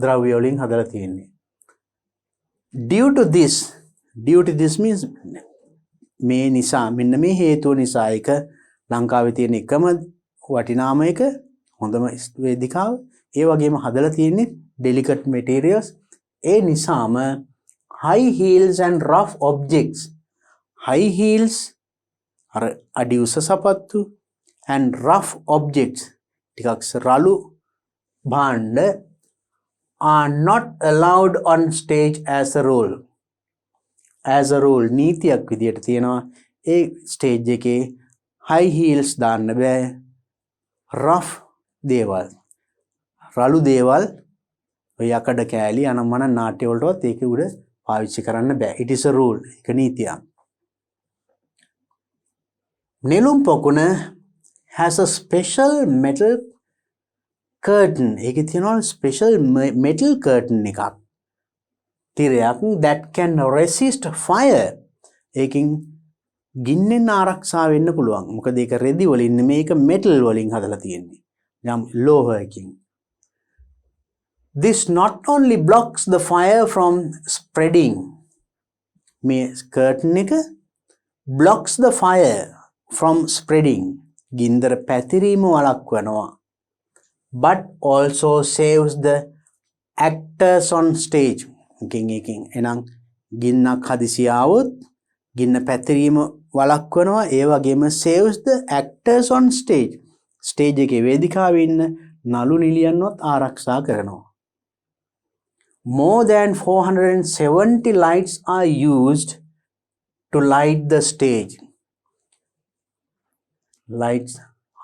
ද්‍රව්‍ය වලින් හදලා තියෙන්නේ. Due to this means මේ නිසා මෙන්න මේ හේතුව නිසා එක ලංකාවේ තියෙන එකම වටිනාම එක හොඳම වේදිකාව. ඒ වගේම හදලා තියෙන්නේ delicate materials. ඒ නිසාම high heels and rough objects. High heels අර අඩි උස සපත්තු and rough objects ටිකක් රළු භාණ්ඩ are not allowed on stage as a rule. As a rule නීතියක් විදියට තියෙනවා ඒ ස්ටේජ් එකේ high heels දාන්න බෑ. rough දේවල් රළු දේවල් ඔය යකඩ කෑලි අනම්මන නාට්‍ය වලටවත් ඒක උඩ පාවිච්චි කරන්න බෑ. It is a rule. ඒක නීතියක්. නෙළුම් පොකුණ has a special metal curtain. ඒකේ තියෙනවා special metal curtain එකක්. තිරයක් that can resist fire. ඒකෙන් ගින්නෙන් ආරක්ෂා වෙන්න පුළුවන්. මොකද ඒක රෙදි වලින් නෙමෙයි ඒක metal වලින් හදලා තියෙන්නේ. යම් ලෝහයකින්. This not only blocks the fire from spreading. මේ curtain එක blocks the fire from spreading. ගින්දර පැතිරීම වළක්වනවා. But also saves the actors on stage. එකකින් එනම් ගින්නක් හදිසි ආවොත් ගින්න පැතිරීම වළක්වනවා. ඒ වගේම saves the actors on stage. stage එකේ වේදිකාවේ ඉන්න නළු නිලියන්වත් ආරක්ෂා කරනවා. More than 470 lights are used to light the stage. Lights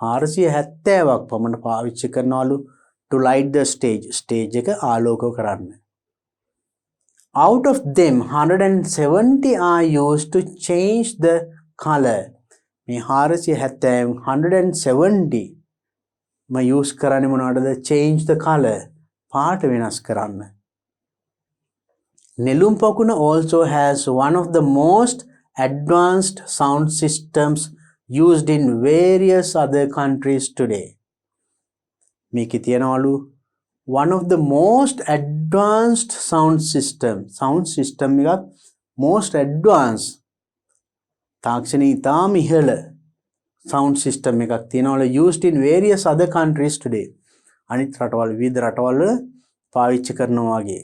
470ක් පමණ පාවිච්චි කරනවලු to light the stage. stage එක ආලෝක කරන්න. Out of them 170 are used to change the color. මේ 470 170 use කරන්නේ මොනවටද? change the color. පාට වෙනස් කරන්න. නෙළුම් පොකුණ also has one of the most advanced sound systems used in various other countries today. මේකේ තියනවලු one of the most advanced sound system එකක් most advanced තාක්ෂණයේ ඉතාම ඉහළ sound system එකක් තියනවලු used in various other countries today. අනිත් රටවල් විවිධ රටවල් පාවිච්චි කරනවා වගේ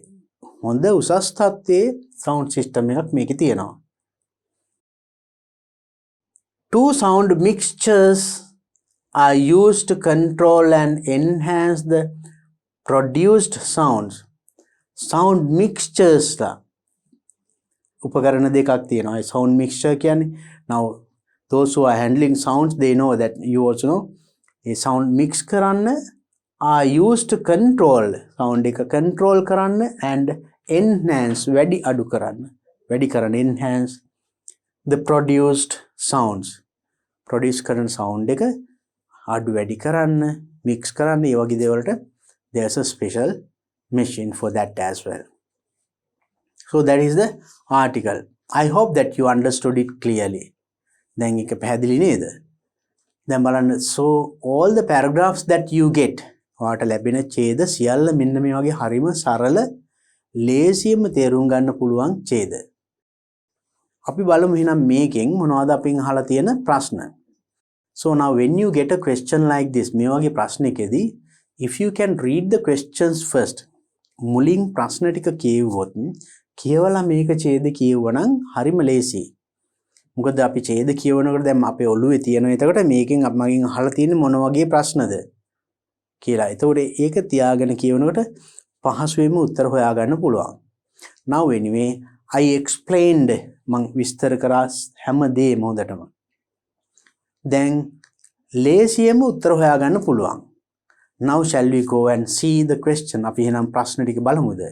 හොඳ උසස් තත්ත්වයේ sound system එකක් මේකේ තියෙනවා. Two sound mixtures are used to control and enhance the produced sounds. Sound mixtures ලා උපකරණ දෙකක් තියෙනවා. ඒ sound mixture කියන්නේ now those who are handling sounds they know that you also know A sound mix කරන්න are used to control sound එක control කරන්න and enhance වැඩි අඩු කරන්න enhance the produced sounds produce කරන sound එක අඩු වැඩි කරන්න mix කරන්න ඒ වගේ දේවල්ට there's a special machine for that as well. So that is the article. I hope that you understood it clearly. දැන් එක පැහැදිලි නේද? දැන් බලන්න so all the paragraphs that you get ඔයාලට ලැබෙන ඡේද සියල්ල මෙන්න මේ වගේ හරිම සරල ලේසියෙන්ම තේරුම් ගන්න පුළුවන් ඡේද. අපි බලමු එහෙනම් මේකෙන් මොනවද අපින් අහලා තියෙන ප්‍රශ්න. So now when you get a question like this මේ වගේ ප්‍රශ්නයකදී if you can read the questions first මුලින් ප්‍රශ්න ටික කියවුවොත් කියවලා මේක ඡේද කියවුවනම් හරිම ලේසියි. මොකද අපි ඡේද කියවනකොට දැන් අපේ ඔළුවේ තියෙනවා එතකොට මේකෙන් මගෙන් අහලා තියෙන්නේ මොන වගේ ප්‍රශ්නද කියලා. එතකොට ඒක තියාගෙන කියවනකොට පහසුවෙන්ම උත්තර හොයාගන්න පුළුවන්. Now anyway I explained මම විස්තර කරා හැමදේම හොඳටම. දැන් ලේසියෙන්ම උත්තර හොයාගන්න පුළුවන්. Now shall we go and see the question? අපි එහෙනම් ප්‍රශ්න ටික බලමුද?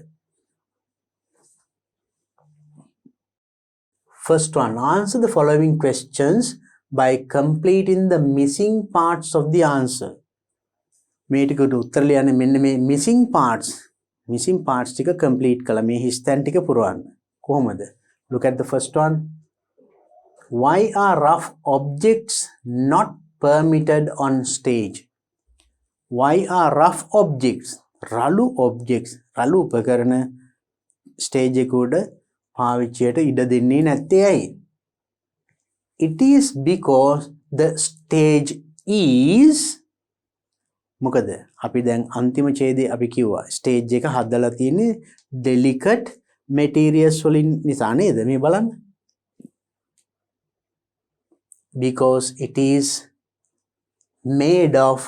First one, answer the following questions by completing the missing parts of the answer. මේ ටිකට උත්තර ලියන්න මෙන්න මේ missing parts ටික complete කළා. මේ හිස්තැන් ටික පුරවන්න. කොහොමද? Look at the first one. Why are rough objects not permitted on stage? Why are rough objects? රළු උපකරණ stage එක උඩ පාවිච්චියට ඉඩ දෙන්නේ නැත්තේ ඇයි? It is because the stage is මොකද අපි දැන් අන්තිම ඡේදයේ අපි කිව්වා stage එක හදලා තියෙන්නේ delicate materials වලින් නිසා නේද? මේ බලන්න. Because it is made of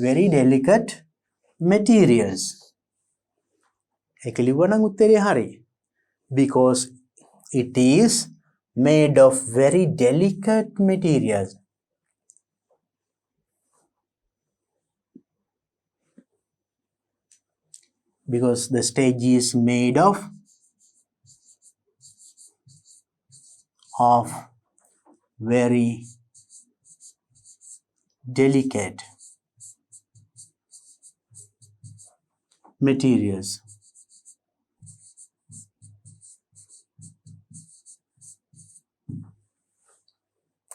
very delicate materials. ඒක ලිව්වනම් උත්තරේ හරි. Because it is made of very delicate materials. Because the stage is made of very delicate materials.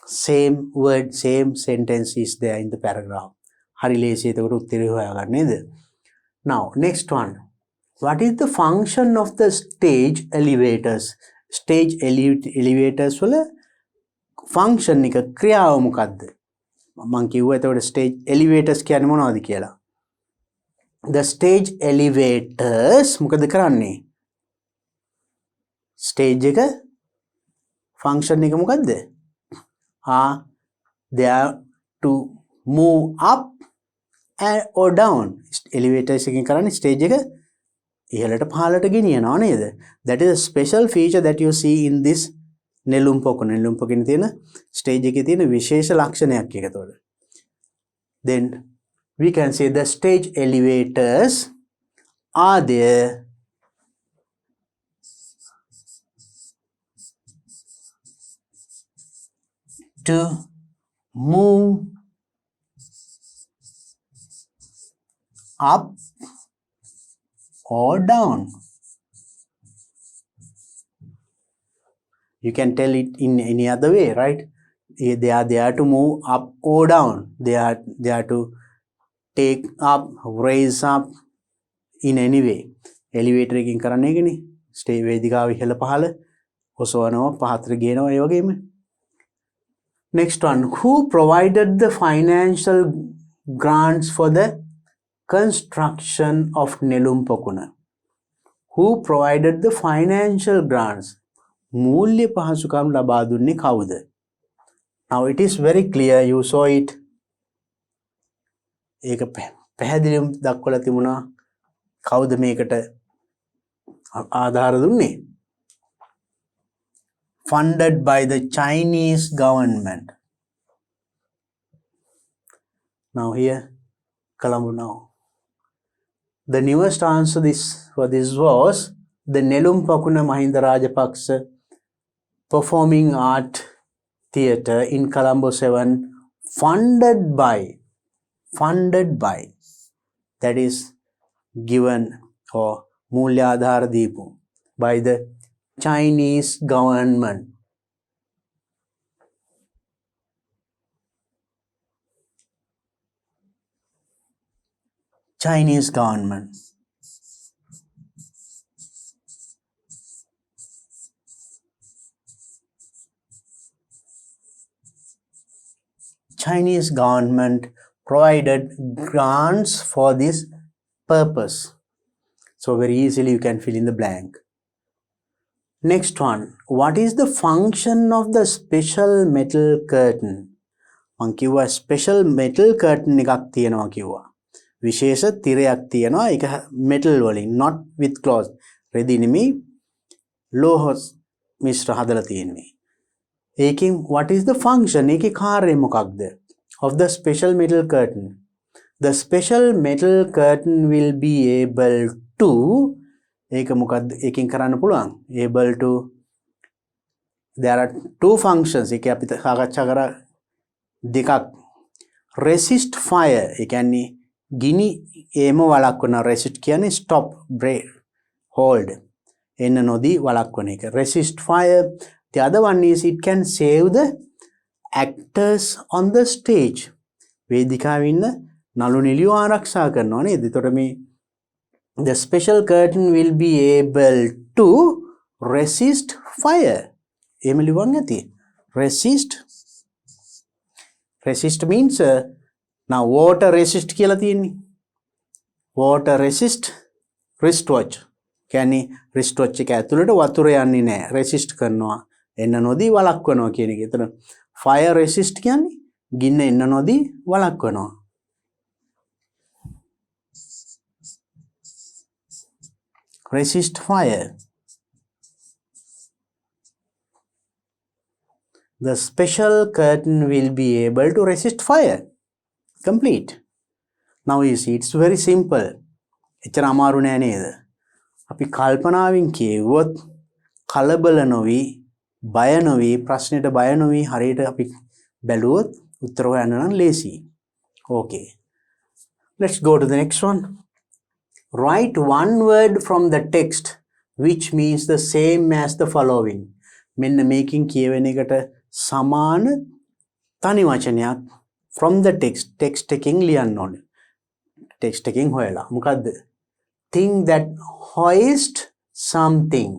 Same word, same sentence is there in the paragraph. හරි ලේසියි ඒකට උත්තරේ හොයාගන්න නේද? Now next one. What is the function of the stage elevators? Stage elevators වල function එක ක්‍රියාව මොකද්ද? මම කිව්වා ඒකට stage elevators කියන්නේ මොනවද කියලා. The stage elevators මොකද කරන්නේ? stage එක function එක මොකද්ද? They are to move up or down. Elevators එකෙන් කරන්නේ stage එක ඉහළට පහළට ගෙනියනවා නේද? That is a special feature that you see in this නෙළුම් පොකේ තියෙන stage එකේ තියෙන විශේෂ ලක්ෂණයක් එකතොට. Then we can say the stage elevators are there to move up or down. You can tell it in any other way, right? They are there to move up or down. They are to take up, raise up in any way. Elevator එකකින් කරන්නේ ඒකනේ. Stay වේදිකාව ඉහළ පහළ ඔසවනවා පහතට ගේනවා ඒ වගේම. Next one, who provided the financial grants for the construction of Nelum Pakuna. Who provided the financial grants? Mulya pahasukam laba dunne kawuda? Now it is very clear, you saw it. Eka පැහැදිලිවම දක්වලා තිබුණා කවුද මේකට ආධාර දුන්නේ? Funded by the Chinese government. Now here, Colombo now. The newest answer for this was the Nelum Pakuna Mahinda Rajapaksa Performing Art Theatre in Colombo 7, funded by, that is given or Mulyadhara Deepu by the Chinese government. Chinese government. Chinese government provided grants for this purpose. So very easily you can fill in the blank. Next one. What is the function of the special metal curtain? මං කිව්වා special metal curtain එකක් තියෙනවා කිව්වා. විශේෂ තිරයක් තියෙනවා ඒක metal වලින්, not with cloth. රෙදි නෙමෙයි ලෝහ මිශ්‍ර හදලා තියෙන්නේ. ඒකෙන් what is the function? ඒකේ කාර්යය මොකක්ද? Of the special metal curtain. The special metal curtain will be able to, ඒක මොකක්ද? ඒකෙන් කරන්න පුළුවන්. Able to, there are two functions. ඒකේ අපි සාකච්ඡා කරා දෙකක්. Resist fire. ඒ කියන්නේ ගිනි ඒම වළක්වන. Resist කියන්නේ stop, break, hold. එන්න නොදී වළක්වන එක. Resist fire. The other one is it can save the actors on the stage. වේදිකාවේ ඉන්න නළු නිළියෝ ආරක්ෂා කරනවා නේද? එතකොට මේ the special curtain will be able to resist fire. එහෙම ලියවන්න ඇති. Resist means now water resist කියලා තියෙන්නේ. Water resist wristwatch. කියන්නේ wristwatch එක ඇතුළට වතුර යන්නේ නැහැ. resist කරනවා. එන්න නොදී වළක්වනවා කියන එක. එතන fire resist කියන්නේ ගින්න එන්න නොදී වළක්වනවා. Resist fire. The special curtain will be able to resist fire. Complete. Now you see, it's very simple. එච්චර අමාරු නෑ නේද? අපි කල්පනාවෙන් කියවුවොත් කලබල නොවි, බය නොවි, ප්‍රශ්නෙට බය නොවි හරියට අපි බැලුවොත් උත්තර හොයන්න නම් ලේසි. Okay. Let's go to the next one. Write one word from the text which means the same as the following. මෙන්න මේකෙන් කියවෙන එකට සමාන තනි වචනයක් from the text. text එකෙන් ලියන්න ඕනේ. text එකෙන් හොයලා. මොකද්ද? Think that hoist something.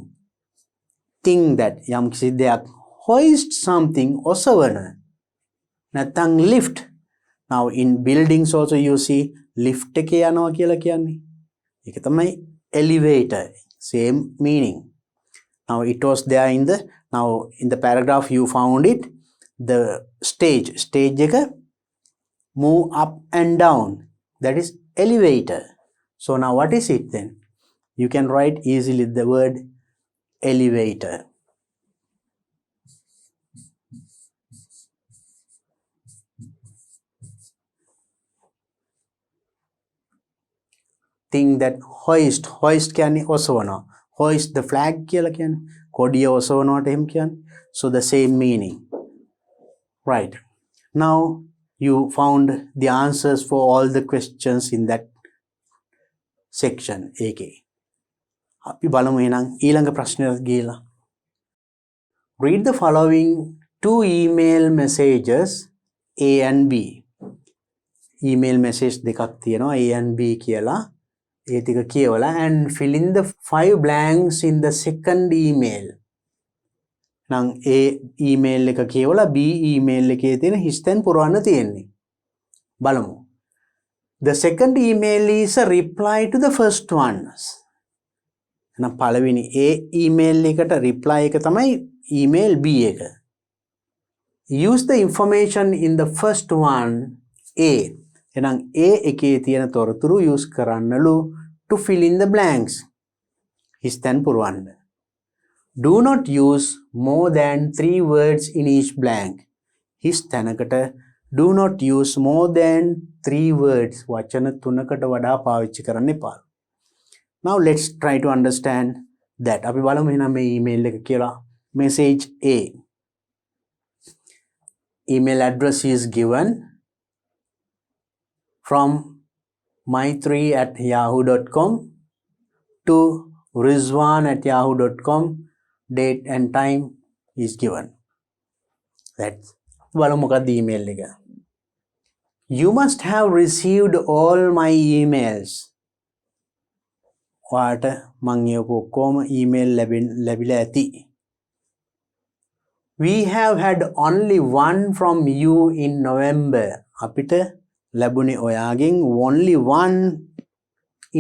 Think that යම් කිසි දෙයක් hoist something ඔසවන. නැත්නම් lift. Now in buildings also you see lift එකේ යනවා කියලා කියන්නේ. ඒක තමයි elevator. Same meaning. Now it was there in the, now in the paragraph you found it. The stage එක move up and down. That is elevator. So now what is it then? You can write easily the word elevator. Think that hoist කියන්නේ ඔසවනවා. Hoist the flag කියලා කියන්නේ කොඩිය ඔසවනවට එහෙම කියන්නේ. So the same meaning. Right. Now you found the answers for all the questions in that section. ඒකේ. අපි බලමු එහෙනම් ඊළඟ ප්‍රශ්නෙට ගිහලා. Read the following two email messages A and B. Email message දෙකක් තියෙනවා A and B කියලා. ඒ ටික කියවලා and fill in the 5 blanks in the second email. නම් A email එක කියවලා B email එකේ තියෙන හිස්තැන් පුරවන්න තියෙන්නේ. බලමු. The second email is a reply to the first one. එහෙනම් පළවෙනි A email එකට reply එක තමයි email B එක. Use the information in the first one A. එහෙනම් A එකේ තියෙන තොරතුරු use කරන්නලු to fill in the blanks. හිස්තැන් පුරවන්න. Do not use more than 3 words in each blank. හිස්තැනකට do not use more than 3 words. වචන 3කට වඩා පාවිච්චි කරන්න එපා. Now let's try to understand that. අපි බලමු එහෙනම් මේ email එක කියලා. Message A. Email address is given from mythree@yahoo.com to rizwan@yahoo.com. Date and time is given. That's බලමු මොකක්ද email එක. You must have received all my emails. ඔයාට මං කියපු ඔක්කොම email ලැබිලා ඇති. We have had only one from you in November. අපිට ලැබුණේ ඔයාගෙන් only one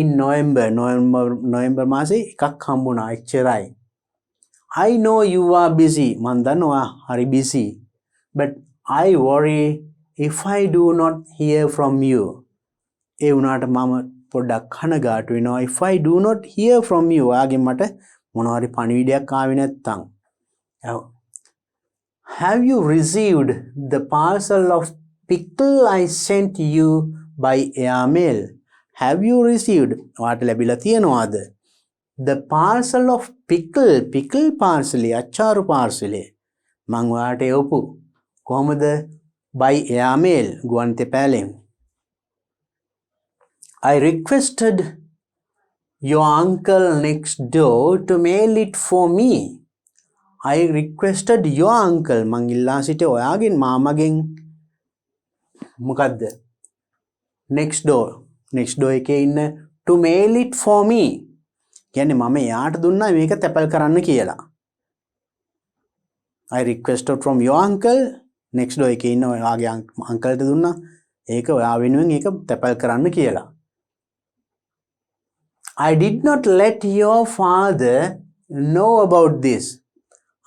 in November මාසේ එකක් හම්බුණා එච්චරයි. I know you are busy. මං දන්නවා හරි busy. But I worry if I do not hear from you. ඒ වුණාට මම පොඩ්ඩක් කනගාටු වෙනවා if I do not hear from you. ඔයාගෙන් මට මොනවා හරි පණිවිඩයක් ආවේ නැත්තම්. Have you received the parcel of pickle I sent you by airmail? Have you received? ඔයාට ලැබිලා තියෙනවද? The parcel of pickle parcel අච්චාරු parcel මං ඔයාට එවපු කොහොමද? by airmail ගුවන් තෙපෑලෙන්. I requested your uncle next door to mail it for me. I requested your uncle මං ඉල්ලා සිටියේ ඔයාගෙන් මාමගෙන් මොකද්ද? next door එකේ ඉන්න to mail it for me. කියන්නේ මම එයාට දුන්නා මේක තැපල් කරන්න කියලා. I requested from your uncle next door එකේ ඉන්න ඔයාගේ අංකල්ට දුන්නා ඒක ඔයා වෙනුවෙන් ඒක තැපල් කරන්න කියලා. I did not let your father know about this.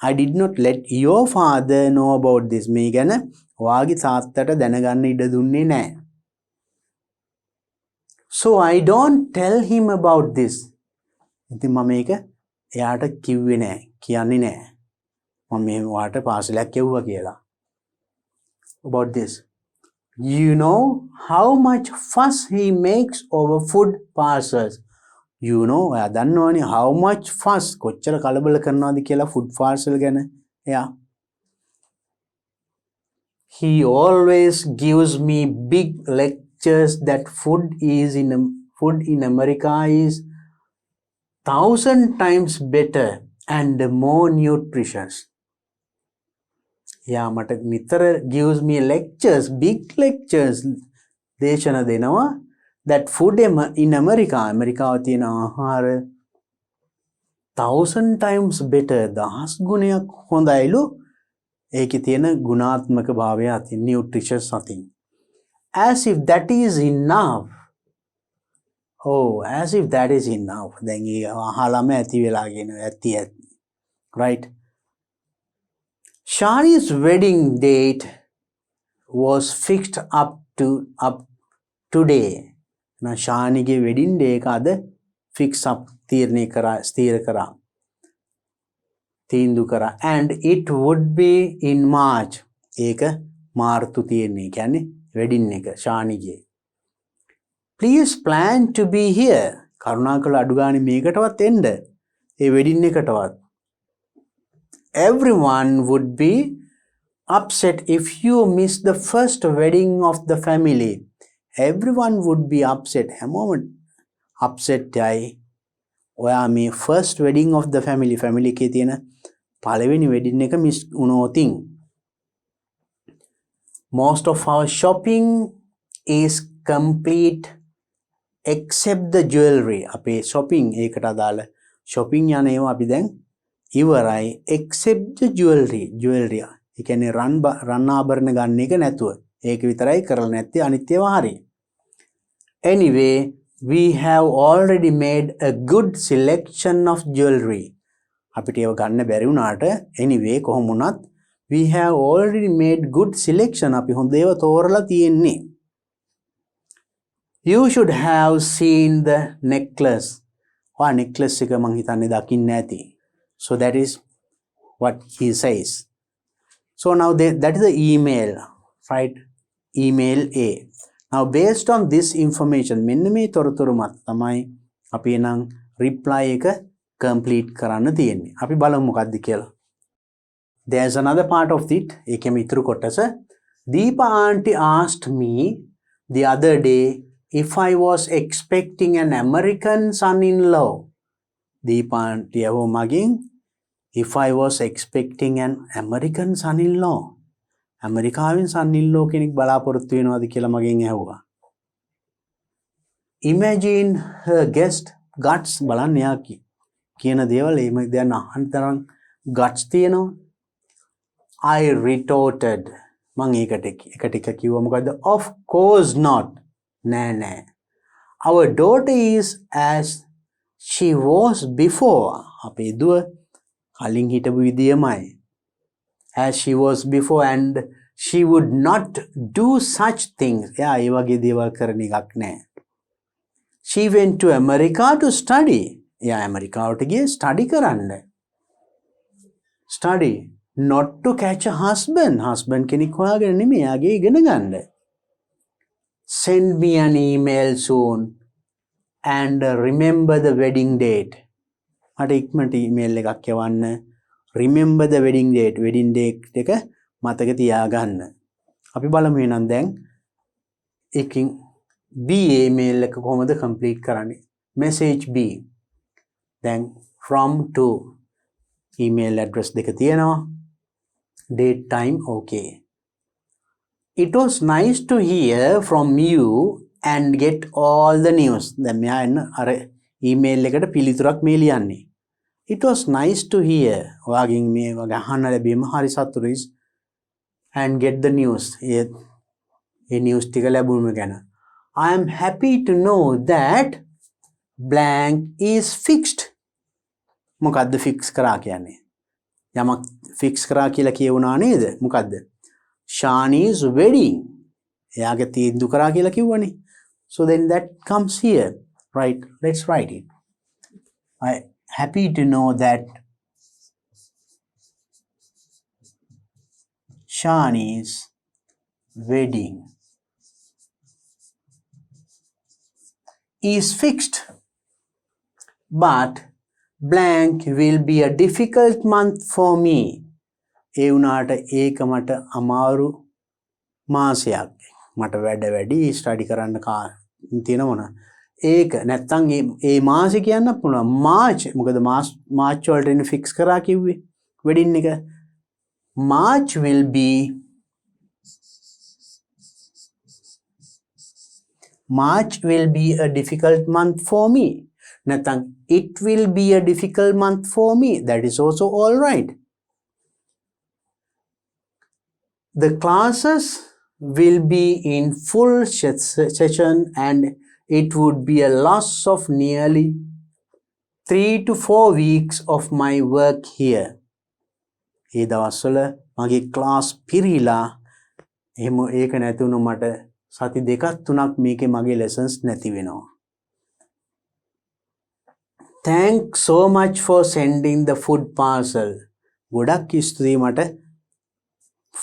I did not let your father know about this. මේ ගැන ඔයාගේ තාත්තට දැනගන්න ඉඩ දුන්නේ නැහැ. So I don't tell him about this. ඉතින් මම මේක එයාට කිව්වේ නැහැ, කියන්නේ නැහැ. මම මේ ඔයාට පාසලයක් යවුවා කියලා. About this. You know how much fuss he makes over food parcels. You know, ඔයා දන්නවනේ how much fuss කොච්චර කලබල කරනවද කියලා food parcel ගැන. Yeah. He always gives me big lectures that food in America is 1,000 times better and more nutritious. Yeah, මට නිතර gives me lectures, big lectures දේශන දෙනවා that food in America ඇමරිකාව තියෙන ආහාර 1,000 times better 1000 ගුණයක් හොඳයිලු. ඒකේ තියෙන ගුණාත්මක භාවය අතින් nutritious අතින්. As if that is enough. Oh, as if that is enough. දැන් ඒ අහලම ඇති වෙලාගෙන ඇති. Right? Shani's wedding date was fixed up today. Now Shani's wedding day එක අද fix up තීරණය කරා ස්ථීර කරා. තීන්දුව කරා. And it would be in March. ඒක මාර්තු තීරණය කියන්නේ wedding එක Shani's. Please plan to be here. කරුණාකර අඩු ගානේ මේකටවත් එන්න. ඒ wedding එකටවත්. Everyone would be upset if you miss the first wedding of the family. Everyone would be upset. හැමෝම upset යයි. ඔයා මේ first wedding of the family එකේ තියෙන පළවෙනි wedding එක miss වුණොතින්. Most of our shopping is complete except the jewelry. අපේ shopping ඒකට අදාළ shopping යන ඒවා අපි දැන් ඉවරයි except the jewelry. ඒ කියන්නේ රන් ආභරණ ගන්න එක නැතුව. ඒක විතරයි කරලා නැත්තේ අනිත් ඒවා හරි. Anyway, we have already made a good selection of jewelry. අපිට ඒව ගන්න බැරි වුණාට anyway කොහොම වුණත් we have already made good selection. අපි හොඳ ඒවා තෝරලා තියෙන්නේ. You should have seen the necklace. ඔයා necklace එක මං හිතන්නේ දකින්න ඇති. So that is what he says. So now that is the email, right? Email A. Now based on this information, මෙන්න මේ තොරතුරු මත තමයි අපි එනම් reply එක complete කරන්න තියෙන්නේ. අපි බලමු මොකක්ද කියලා. There's another part of it. ඒකෙම ඉතුරු කොටස. Deepa auntie asked me the other day if I was expecting an American son-in-law. Deepa auntie ඇහුවා මගෙන් if I was expecting an American son-in-law. ඇමරිකාවෙන් son-in-law කෙනෙක් බලාපොරොත්තු වෙනවද කියලා මගෙන් ඇහුවා. Imagine her guts බලන්න එයා කියන දේවල් එහෙම දැන් අහන්න තරම් guts තියෙනවා. I retorted. මං ඒකට එක ටික කිව්වා මොකද්ද? Of course not. නෑ. Our daughter is as she was before. අපේ දුව කලින් හිටපු විදියමයි. As she was before and she would not do such things. එයා ඒ වගේ දේවල් කරන එකක් නෑ. She went to America to study. එයා ඇමරිකාවට ගියේ study කරන්න. Study. Not to catch a husband. Husband කෙනෙක් හොයාගෙන නෙමෙයි. එයාගේ ඉගෙන ගන්න. Send me an email soon and remember the wedding date. මට ඉක්මනට email එකක් යවන්න. Remember the wedding date. Wedding date එක මතක තියාගන්න. අපි බලමු එහෙනම් දැන් එකකින් B email එක කොහොමද complete කරන්නේ? Message B. දැන් from to email address දෙක තියෙනවා. Date time okay. It was nice to hear from you and get all the news. දැන් මෙයා එන්න අර email එකට පිළිතුරක් මේ ලියන්නේ. It was nice to hear. ඔයාගෙන් මේ වගේ අහන්න ලැබීම හරි සතුටුයි. And get the news. A news ටික ලැබුණ ගැන. I am happy to know that blank is fixed. මොකද්ද fix කරා කියන්නේ? යමක් fix කරා කියලා කියවුණා නේද? මොකද්ද? Shani's wedding. එයාගේ තීන්දුව කරා කියලා කිව්වනේ. So then that comes here. Right? Let's write it. I happy to know that Shani's wedding is fixed, but blank will be a difficult month for me. ඒ වුණාට ඒක මට අමාරු මාසයක්. මට වැඩ වැඩි ස්ටඩි කරන්න තියෙනවා. ඒක නැත්තම් ඒ මාසෙ කියන්න පුළුවන් මාර්ච්. මොකද මාර්ච් වලට ෆික්ස් කරා කිව්වේ වෙඩින් එක. March will be a difficult month for me. නැත්තම් it will be a difficult month for me. That is also all right. The classes will be in full session and it would be a loss of nearly 3 to 4 weeks of my work here. ඒ දවස්වල මගේ class පිරීලා එහෙම ඒක නැති වුණොත් මට සති දෙකක් තුනක් මේකේ මගේ lessons නැති වෙනවා. Thanks so much for sending the food parcel. ගොඩක් ස්තුතියි මට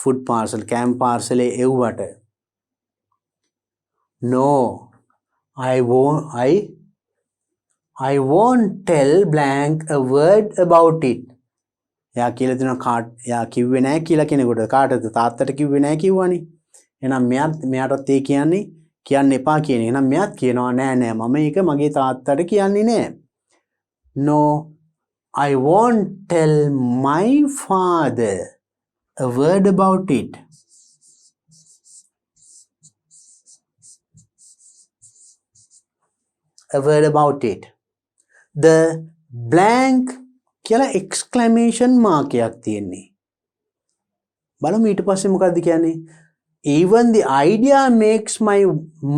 food parcel camp parcel එව්වට. No, I won't tell blank a word about it. එයා කියලා දෙනවා එයා කිව්වේ නැහැ කියලා කෙනෙකුට. කාටද? තාත්තට කිව්වේ නැහැ කිව්වනේ. එහෙනම් මෙයාටත් ඒ කියන්න එපා කියන. එහෙනම් මෙයාත් කියනවා නෑ මම ඒක මගේ තාත්තට කියන්නේ නෑ. No, I won't tell my father a word about it. A word about it. The blank කියලා exclamation mark එකක් තියෙන්නේ. බලමු ඊට පස්සේ මොකක්ද කියන්නේ? even the idea makes my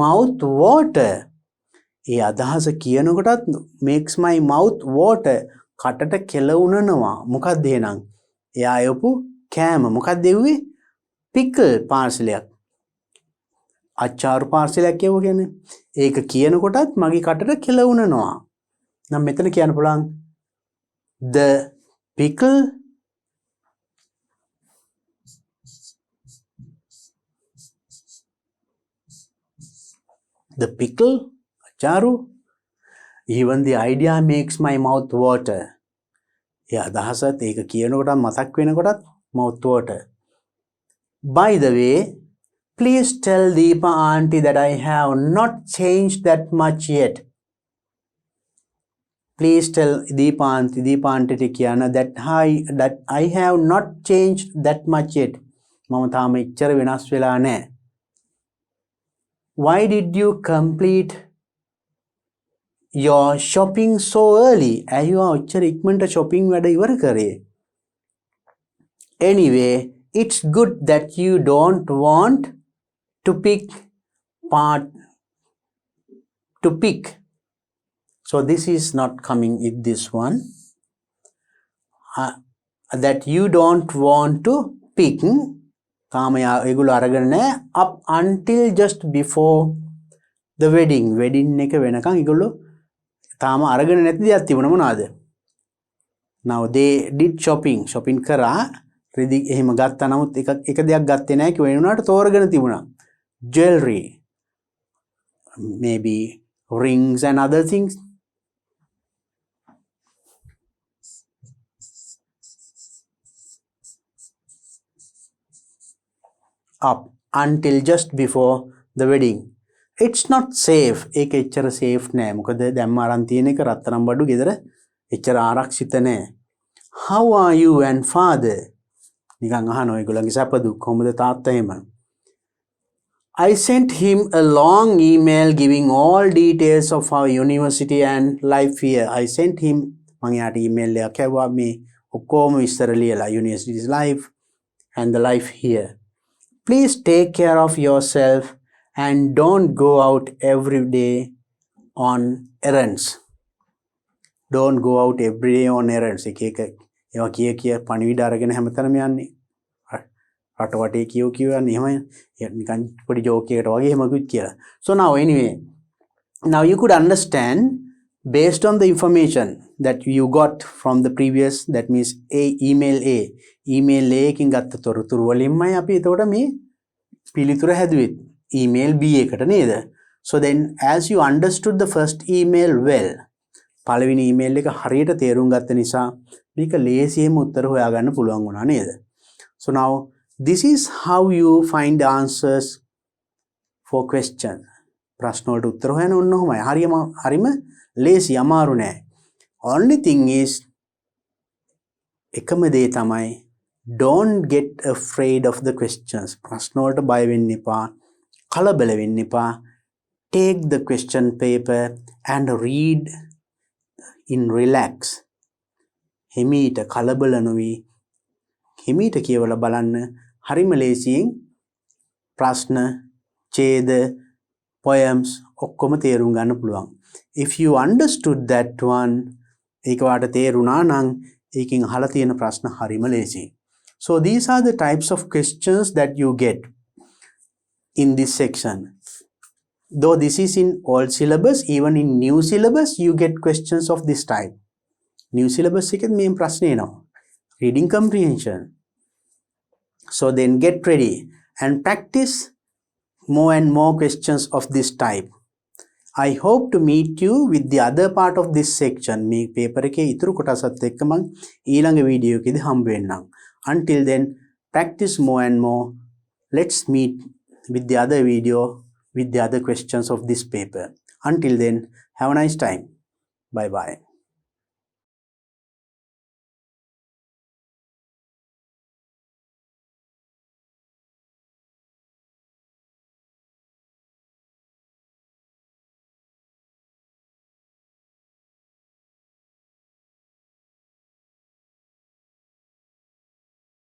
mouth water. ඒ අදහස කියනකොටත් makes my mouth water. කටට කෙලවුනනවා. මොකක්ද එහෙනම්? එයා යපු කෑම. මොකක්ද එව්වේ? pickle පාර්සලයක්. අච්චාරු පාර්සලයක් කියවෝ කියන්නේ. ඒක කියනකොටත් මගේ කටට කෙලවුනනවා. නම් මෙතන කියන්න පුළුවන් the pickle අච්චාරු even the idea makes my mouth water. ඒ අදහසත් ඒක කියනකොට මතක් වෙනකොටත් mouth water. By the way, please tell Deepa auntie that I have not changed that much yet. Please tell Deepa auntie කියන්න that I have not changed that much yet. මම තාම එච්චර වෙනස් වෙලා නැහැ. Why did you complete your shopping so early? ඇයි ඔයා ඔච්චර ඉක්මනට shopping වැඩ ඉවර කරේ? Anyway, it's good that you don't want to pick. So this is not coming with this one. That you don't want to pick. කාමයා ඒගොල්ලෝ අරගෙන නැහැ up until just before the wedding. wedding එක වෙනකන් ඒගොල්ලෝ තාම අරගෙන නැති දෙයක් තිබුණා මොනවාද? Now they did shopping කරා රිදි එහෙම ගත්තා නමුත් එක දෙයක් ගත්තේ නැහැ කිව්ව වෙනුනාට තෝරගෙන තිබුණා. Jewelry, maybe rings and other things. Up until just before the wedding. It's not safe. ඒක එච්චර safe නෑ. මොකද දැන් අරන් තියෙන එක රත්තරන් බඩු ගෙදර එච්චර ආරක්ෂිත නෑ. How are you and father? නිකන් අහනවා ඒගොල්ලන්ගේ සැප දුක් කොහොමද තාත්තා එහෙම. I sent him a long email giving all details of our university and life here. I sent him මම යාට email එකක් ඇව්වා මේ ඔක්කොම විස්තර ලියලා university's life and the life here. Please take care of yourself and don't go out every day on errands. Don't go out every day on errands. එක ඒවා කිය පණිවිඩ අරගෙන හැමතැනම යන්නේ. රට වටේ කියෝ යන්නේ එහෙම නිකන් පොඩි ජෝක් එකකට වගේ එහෙමකුත් කියලා. So now anyway, now you could understand based on the information that you got from the previous, that means email A එකකින් ගත්ත තොරතුරු වලින්මයි අපි එතකොට මේ පිළිතුර හැදුවේ email B එකට නේද? So then as you understood the first email well, පළවෙනි email එක හරියට තේරුම් ගත්ත නිසා මේක ලේසියෙන්ම උත්තර හොයාගන්න පුළුවන් වුණා නේද? So now this is how you find the answers for questions. ප්‍රශ්න වලට උත්තර හොයන්න ඕන ඔහොමයි. හරිම ලේසි අමාරු නෑ. Only thing is එකම දේ තමයි don't get afraid of the questions. ප්‍රශ්න වලට බය වෙන්න එපා. කලබල වෙන්න එපා. Take the question paper and read in relax. හිමීට කලබල නොවි හිමීට කියවලා බලන්න. හරිම ලේසියෙන් ප්‍රශ්න, ඡේද, poems ඔක්කොම තේරුම් ගන්න පුළුවන්. If you understood that one, ඒක වාට තේරුණා නම් ඒකෙන් අහලා තියෙන ප්‍රශ්න හරිම ලේසියි. So these are the types of questions that you get in this section. Though this is in old syllabus, even in new syllabus you get questions of this type. New syllabus එකේ මේ ප්‍රශ්න එනවා. Reading comprehension. So then get ready and practice more and more questions of this type. I hope to meet you with the other part of this section. මේ paper එකේ ඉතුරු කොටසත් එක්ක මම ඊළඟ වීඩියෝ එකේදී හම්බ වෙන්නම්. Until then, practice more and more. Let's meet with the other video with the other questions of this paper. Until then, have a nice time. Bye bye.